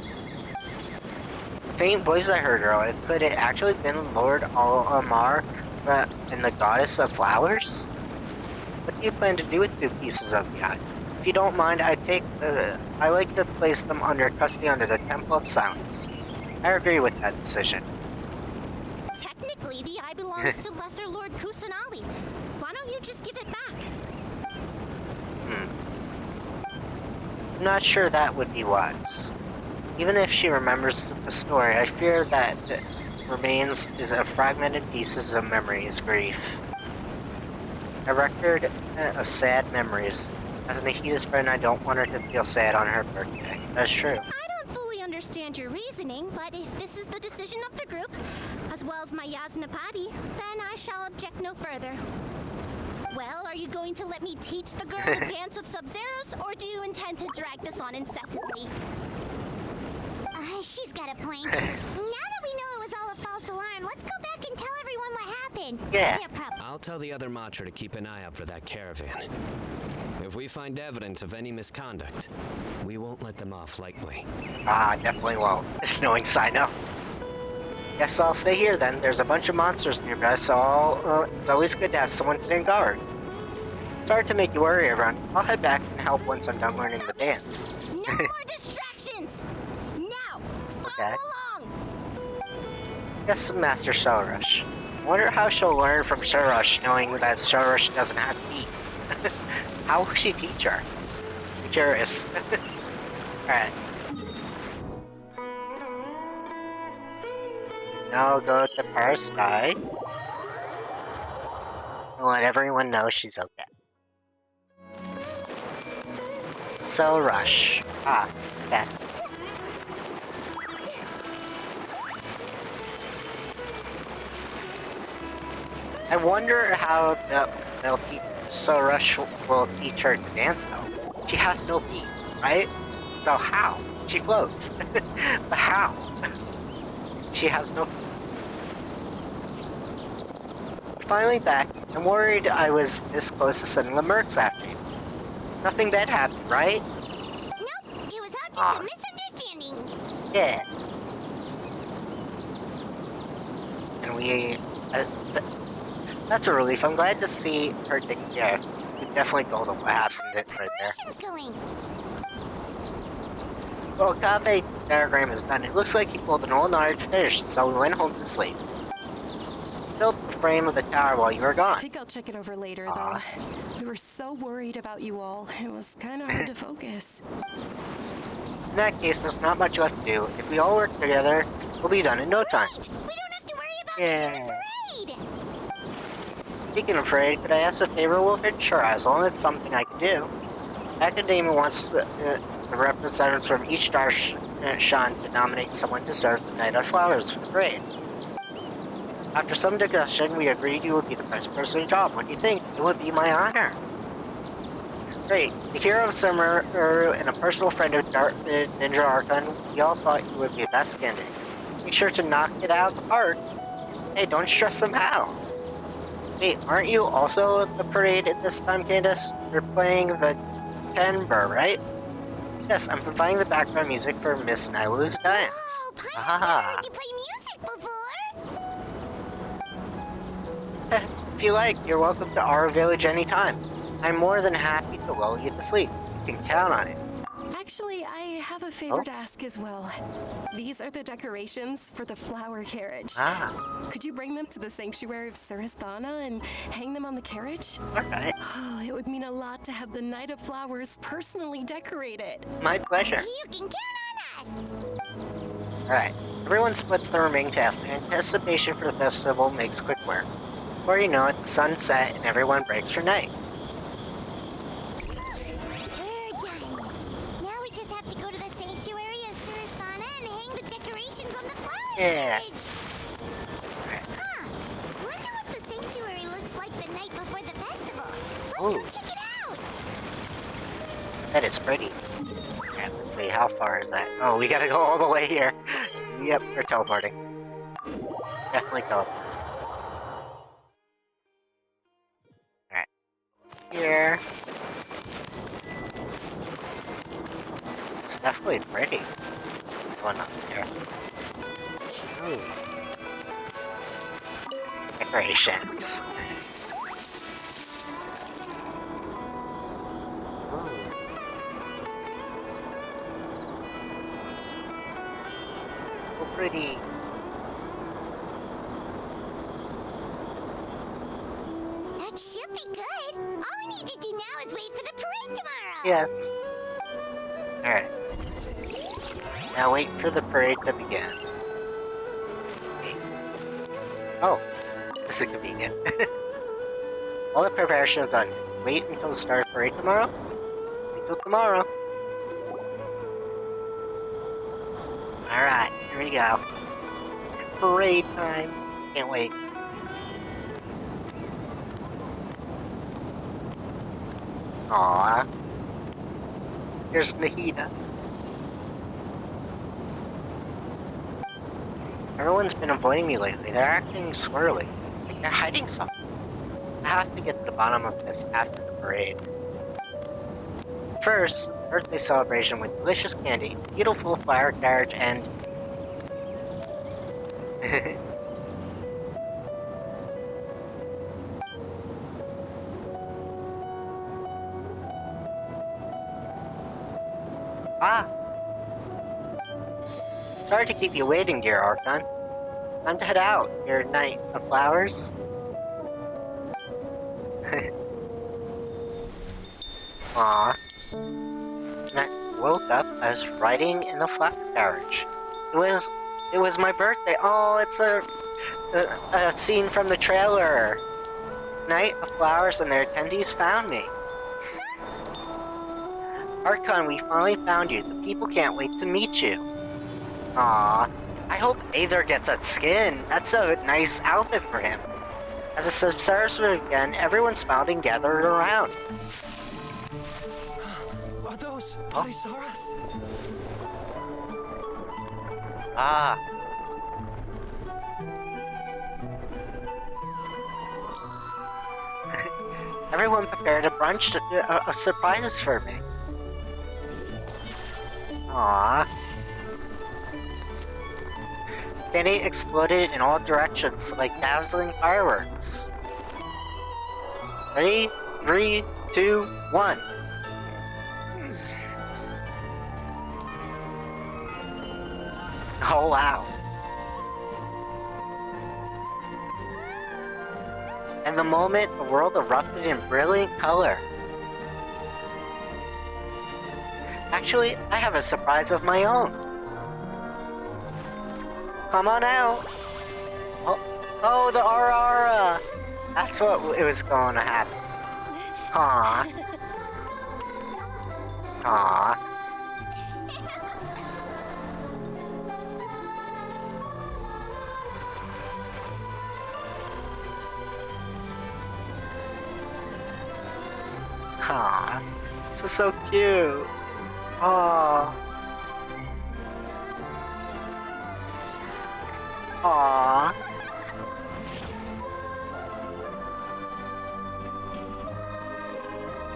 The faint voices I heard earlier, could it actually been Lord Alamar and the Goddess of Flowers? What do you plan to do with 2 pieces of the eye? If you don't mind, I like to place them under custody under the Temple of Silence. I agree with that decision. Technically, the eye belongs to Lesser Lord Kusanali. Why don't you just give it back? I'm not sure that would be wise. Even if she remembers the story, I fear that the remains is a fragmented pieces of memories, grief. A record of sad memories. As Nehida's friend, I don't want her to feel sad on her birthday. That's true. I don't fully understand your reasoning, but if this is the decision of the group, as well as my Yaznapati, then I shall object no further. Well, are you going to let me teach the girl the dance of Sub-Zeros, or do you intend to drag this on incessantly? She's got a point. Now that we know it was all a false alarm, let's go back and tell everyone what happened. Yeah. I'll tell the other Matra to keep an eye out for that caravan. If we find evidence of any misconduct, we won't let them off lightly. Definitely won't. Knowing Sino. Guess I'll stay here then. There's a bunch of monsters nearby, so it's always good to have someone stand guard. Sorry to make you worry, everyone. I'll head back and help once I'm done learning the dance. No more distractions! Now, follow along! Yes, Master Shellrush. I wonder how she'll learn from Shellrush, knowing that Shellrush doesn't have feet. How will she teach her? I'm curious. Alright. Now I'll go to Power Sky. And let everyone know she's okay. So Rush. Okay. I wonder how they'll teach. So Rush will teach her to dance though. She has no feet, right? So how? She floats. But how? She has no feet. Finally back. I'm worried I was this close to sending the mercs after you. Nothing bad happened, right? Nope, it was all just a misunderstanding. Yeah. And we... that's a relief. I'm glad to see her taking care. You definitely told them what happened right there. Going? Well, Kave diagram is done. It looks like he pulled an old knowledge finished, so we went home to sleep. Built the frame of the tower while you were gone. I think I'll check it over later, though. We were so worried about you all. It was kind of hard to focus. In that case, there's not much left to do. If we all work together, we'll be done in no time. We don't have to worry about missing the parade! Speaking of parade, could I ask a favor, Wolfred? Sure, as long as it's something I can do. Academia wants the representatives from each star Shan to nominate someone to serve the Night of Flowers for the parade. After some discussion, we agreed you would be the best person in the job. What do you think? It would be my honor. Great. The hero of summer and a personal friend of Ninja Archon, we all thought you would be the best candidate. Make sure to knock it out of the park. Hey, don't stress them out. Wait, aren't you also at the parade at this time, Candace? You're playing the timbre, right? Yes, I'm providing the background music for Miss Nailu's dance. Whoa, you play music before? If you like, you're welcome to our village anytime. I'm more than happy to lull you to sleep. You can count on it. Actually, I have a favor to ask as well. These are the decorations for the flower carriage. Could you bring them to the sanctuary of Surasthana and hang them on the carriage? Alright. Oh, it would mean a lot to have the Night of Flowers personally decorated. My pleasure. You can count on us! Alright. Everyone splits the remaining tasks. Anticipation for the festival makes quick work. Before you know it, the sun's set and everyone breaks for night. Yeah. Huh. Wonder what the sanctuary looks like the night before the festival. Let's Ooh. go check it out. That is pretty. Yeah, let's see, how far is that? Oh, we gotta go all the way here. Yep, we're teleporting. Definitely teleporting. Alright. Here. It's definitely pretty. Going up there. Ooh. Decorations. Ooh. So pretty. That should be good. All we need to do now is wait for the parade tomorrow. Yes. Alright. Now wait for the parade to begin. Oh, this is convenient. All the preparations done. Wait until the start of parade tomorrow? Until tomorrow. Alright, here we go. Parade time. Can't wait. Aww. Here's Nehida. Everyone's been avoiding me lately. They're acting swirly. Like they're hiding something. I have to get to the bottom of this after the parade. First, birthday celebration with delicious candy, beautiful flower carriage, and... Ah! Sorry to keep you waiting, dear Archon. Time to head out, your night of flowers. Aww. And I woke up, I was riding in the flower carriage. It was my birthday. Oh, it's a scene from the trailer. Night of Flowers and their attendees found me. Archon, we finally found you. The people can't wait to meet you. Aww. I hope Aether gets that skin. That's a nice outfit for him. As the substars again, everyone smiled and gathered around. Are those Parisaras? Ah. Everyone prepared a brunch of surprises for me. Aww. Candy exploded in all directions like dazzling fireworks. Ready? 3, 2, 1. Oh wow. And the moment, the world erupted in brilliant color. Actually, I have a surprise of my own. Come on out. Oh, the Aurora. That's what it was going to happen. Aww. Aww. Aww. This is so cute. Aww. Aww.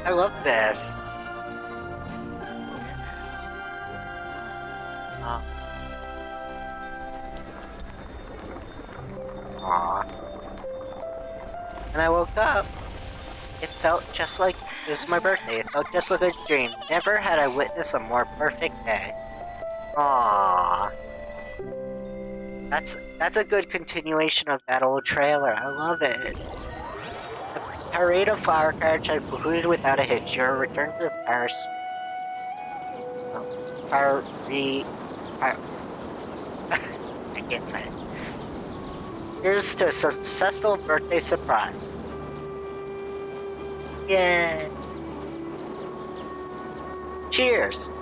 I love this. Aww. And I woke up. It felt just like it was my birthday. It felt just like a dream. Never had I witnessed a more perfect day. Aww. That's a good continuation of that old trailer. I love it. The parade of flower carriage had concluded without a hitch. Your return to the Paris. I can't say it. Here's to a successful birthday surprise. Yay! Cheers!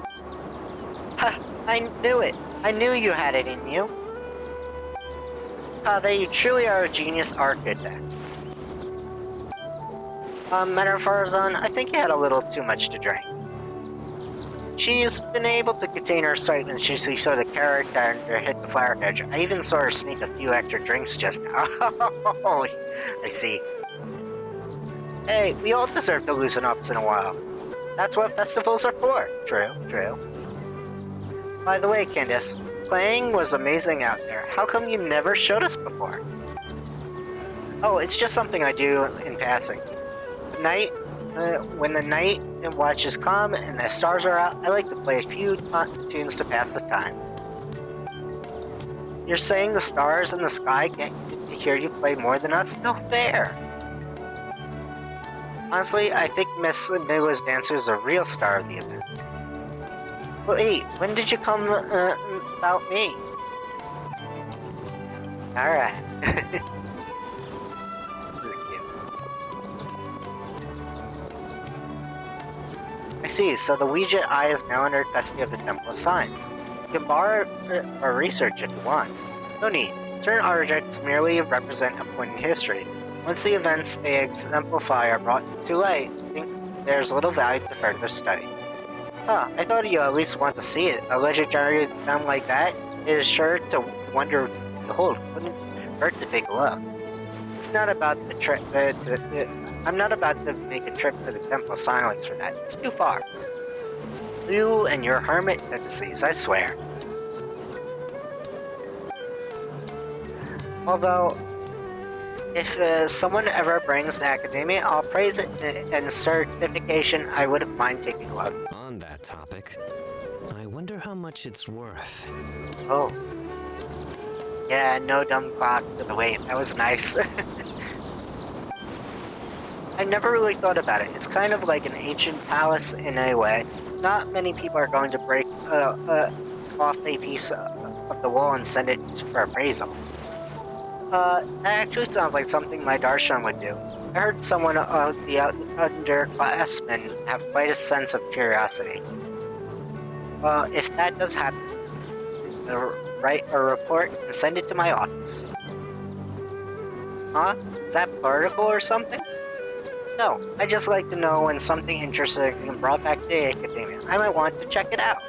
Ha! I knew it! I knew you had it in you! That you truly are a genius architect. Metaphazon, I think you had a little too much to drink. She's been able to contain her excitement since she saw the character hit the flower carriage. I even saw her sneak a few extra drinks just now. Oh, I see. Hey, we all deserve to loosen up once in a while. That's what festivals are for. True, true. By the way, Candace, playing was amazing out there. How come you never showed us before? Oh, it's just something I do in passing. At night, when the night watches come and the stars are out, I like to play a few tunes to pass the time. You're saying the stars in the sky get to hear you play more than us? No fair! Honestly, I think Miss Nila's dancer is the real star of the event. Wait, when did you come about me? Alright. This is cute. I see, so the Ouija Eye is now under custody of the Temple of Signs. You can borrow or research if you want. No need. Certain objects merely represent a point in history. Once the events they exemplify are brought to light, there's little value to further study. Huh, I thought you at least want to see it. A legendary gem like that is sure to wonder behold, wouldn't hurt to take a look. It's not about the trip I'm not about to make a trip to the Temple of Silence for that. It's too far. You and your hermit fantasies, I swear. Although, if someone ever brings the academia, I'll praise it and certification. I wouldn't mind taking a look. On that topic, I wonder how much it's worth. Oh. Yeah, no dumb clock to the wait. That was nice. I never really thought about it. It's kind of like an ancient palace in a way. Not many people are going to break off a piece of the wall and send it for appraisal. That actually sounds like something my darshan would do. I heard someone of the underclassmen have quite a sense of curiosity. Well, if that does happen, write a report and send it to my office. Huh? Is that political or something? No, I just like to know when something interesting is brought back to the academia. I might want to check it out.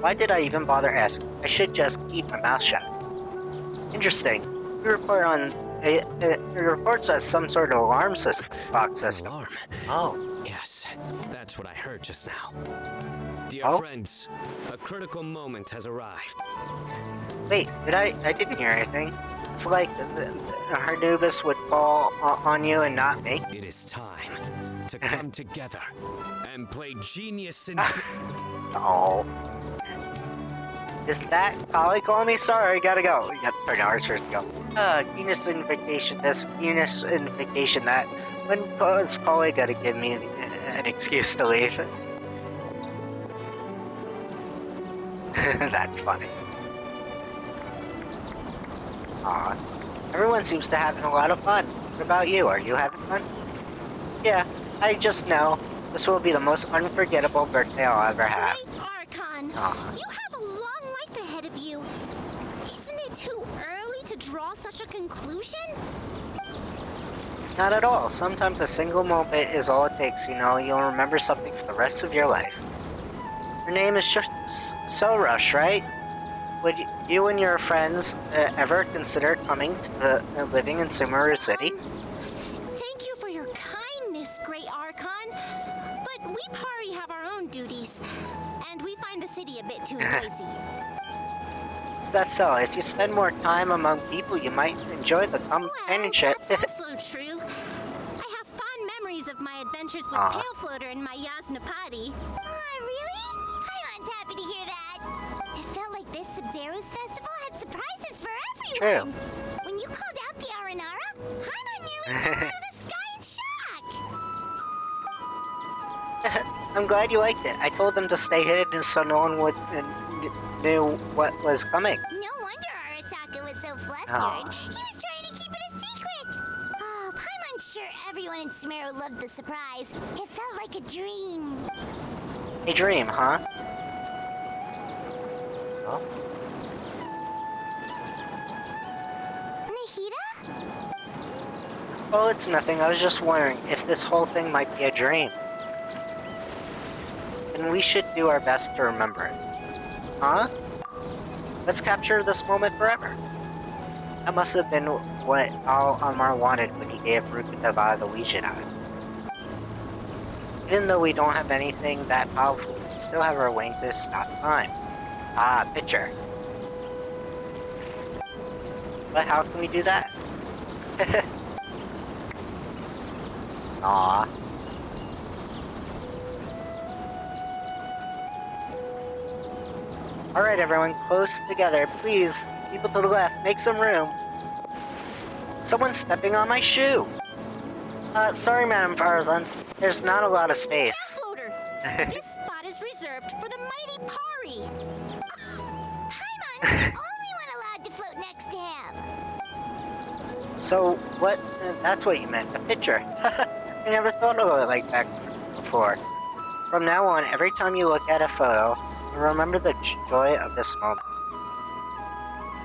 Why did I even bother asking? I should just keep my mouth shut. Interesting. Your report on it reports as some sort of alarm clock system. Alarm? Oh. Yes, that's what I heard just now. Dear Oh? friends, a critical moment has arrived. Wait, I didn't hear anything. It's like Hernubis would fall on you and not me. It is time to come together and play genius in... Oh. Is that Kali calling me? Sorry, gotta go. Yep, 30 hours first to go. Genius invocation this, genius invocation that. When is Kali gotta give me an excuse to leave? That's funny. Aw. Everyone seems to having a lot of fun. What about you? Are you having fun? Yeah, I just know. This will be the most unforgettable birthday I'll ever have. Great Archon! Aw. You have a long life ahead of you. Isn't it too early to draw such a conclusion? Not at all. Sometimes a single moment is all it takes, you know. You'll remember something for the rest of your life. Your name is Sorush, right? Would you and your friends ever consider coming to the living in Sumeru City? Thank you for your kindness, Great Archon. But we Pari have our own duties, and we find the city a bit too noisy. That's so. If you spend more time among people, you might enjoy the companionship. Well, that's also true. I have fond memories of my adventures with Pale Floater and my Yasnapati. Really? Paimon's happy to hear that. It felt like this Sub-Zero's festival had surprises for everyone. True. When you called out the Aranara, Paimon nearly fell out of the sky in shock. I'm glad you liked it. I told them to stay hidden so no one would knew what was coming. No wonder Arasaka was so flustered. He was trying to keep it a secret. Oh, Paimon's sure everyone in Sumeru loved the surprise. It felt like a dream. A dream, huh? Oh. Nehida? Oh, it's nothing. I was just wondering if this whole thing might be a dream. And we should do our best to remember it. Huh? Let's capture this moment forever. That must have been what Al Amar wanted when he gave Rukutava the Legion Eye. Even though we don't have anything that powerful, we can still have our way to stop time. Ah, picture. But how can we do that? Aww. Alright everyone, close together. Please, people to the left, make some room. Someone's stepping on my shoe! Sorry Madam Farzan, there's not a lot of space. Floater, this spot is reserved for the mighty Pari. Paimon's the only one allowed to float next to him. So, what? That's what you meant, a picture. I never thought of it like that before. From now on, every time you look at a photo, remember the joy of this moment.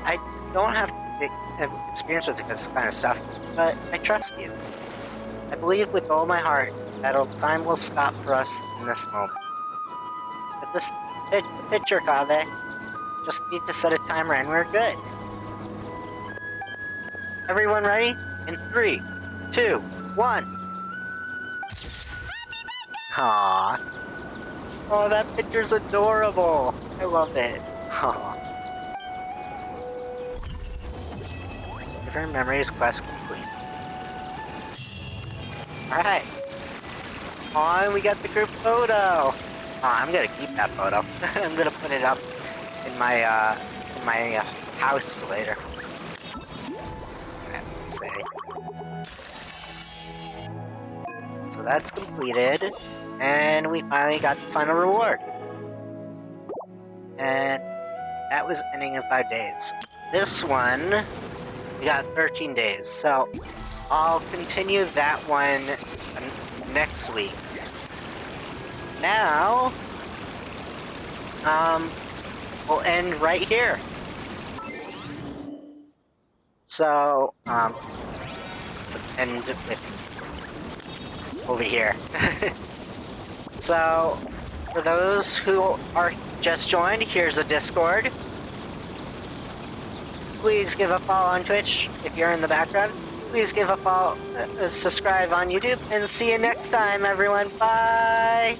I don't have experience with this kind of stuff, but I trust you. I believe with all my heart time will stop for us in this moment. With this picture, Kaveh, just need to set a timer and we're good. Everyone ready? In 3, 2, 1. Aww. Oh, that picture's adorable. I love it. Aww. Different memories quest complete. Alright. Oh, we got the group photo. Oh, I'm gonna keep that photo. I'm gonna put it up in my house later. Let's see. So that's completed, and we finally got the final reward. And that was ending in 5 days. This one, we got 13 days. So I'll continue that one next week. Now, we'll end right here. So, let's end with over here. So, for those who are just joined, here's a Discord. Please give a follow on Twitch if you're in the background. Please give a follow, subscribe on YouTube, and see you next time, everyone. Bye!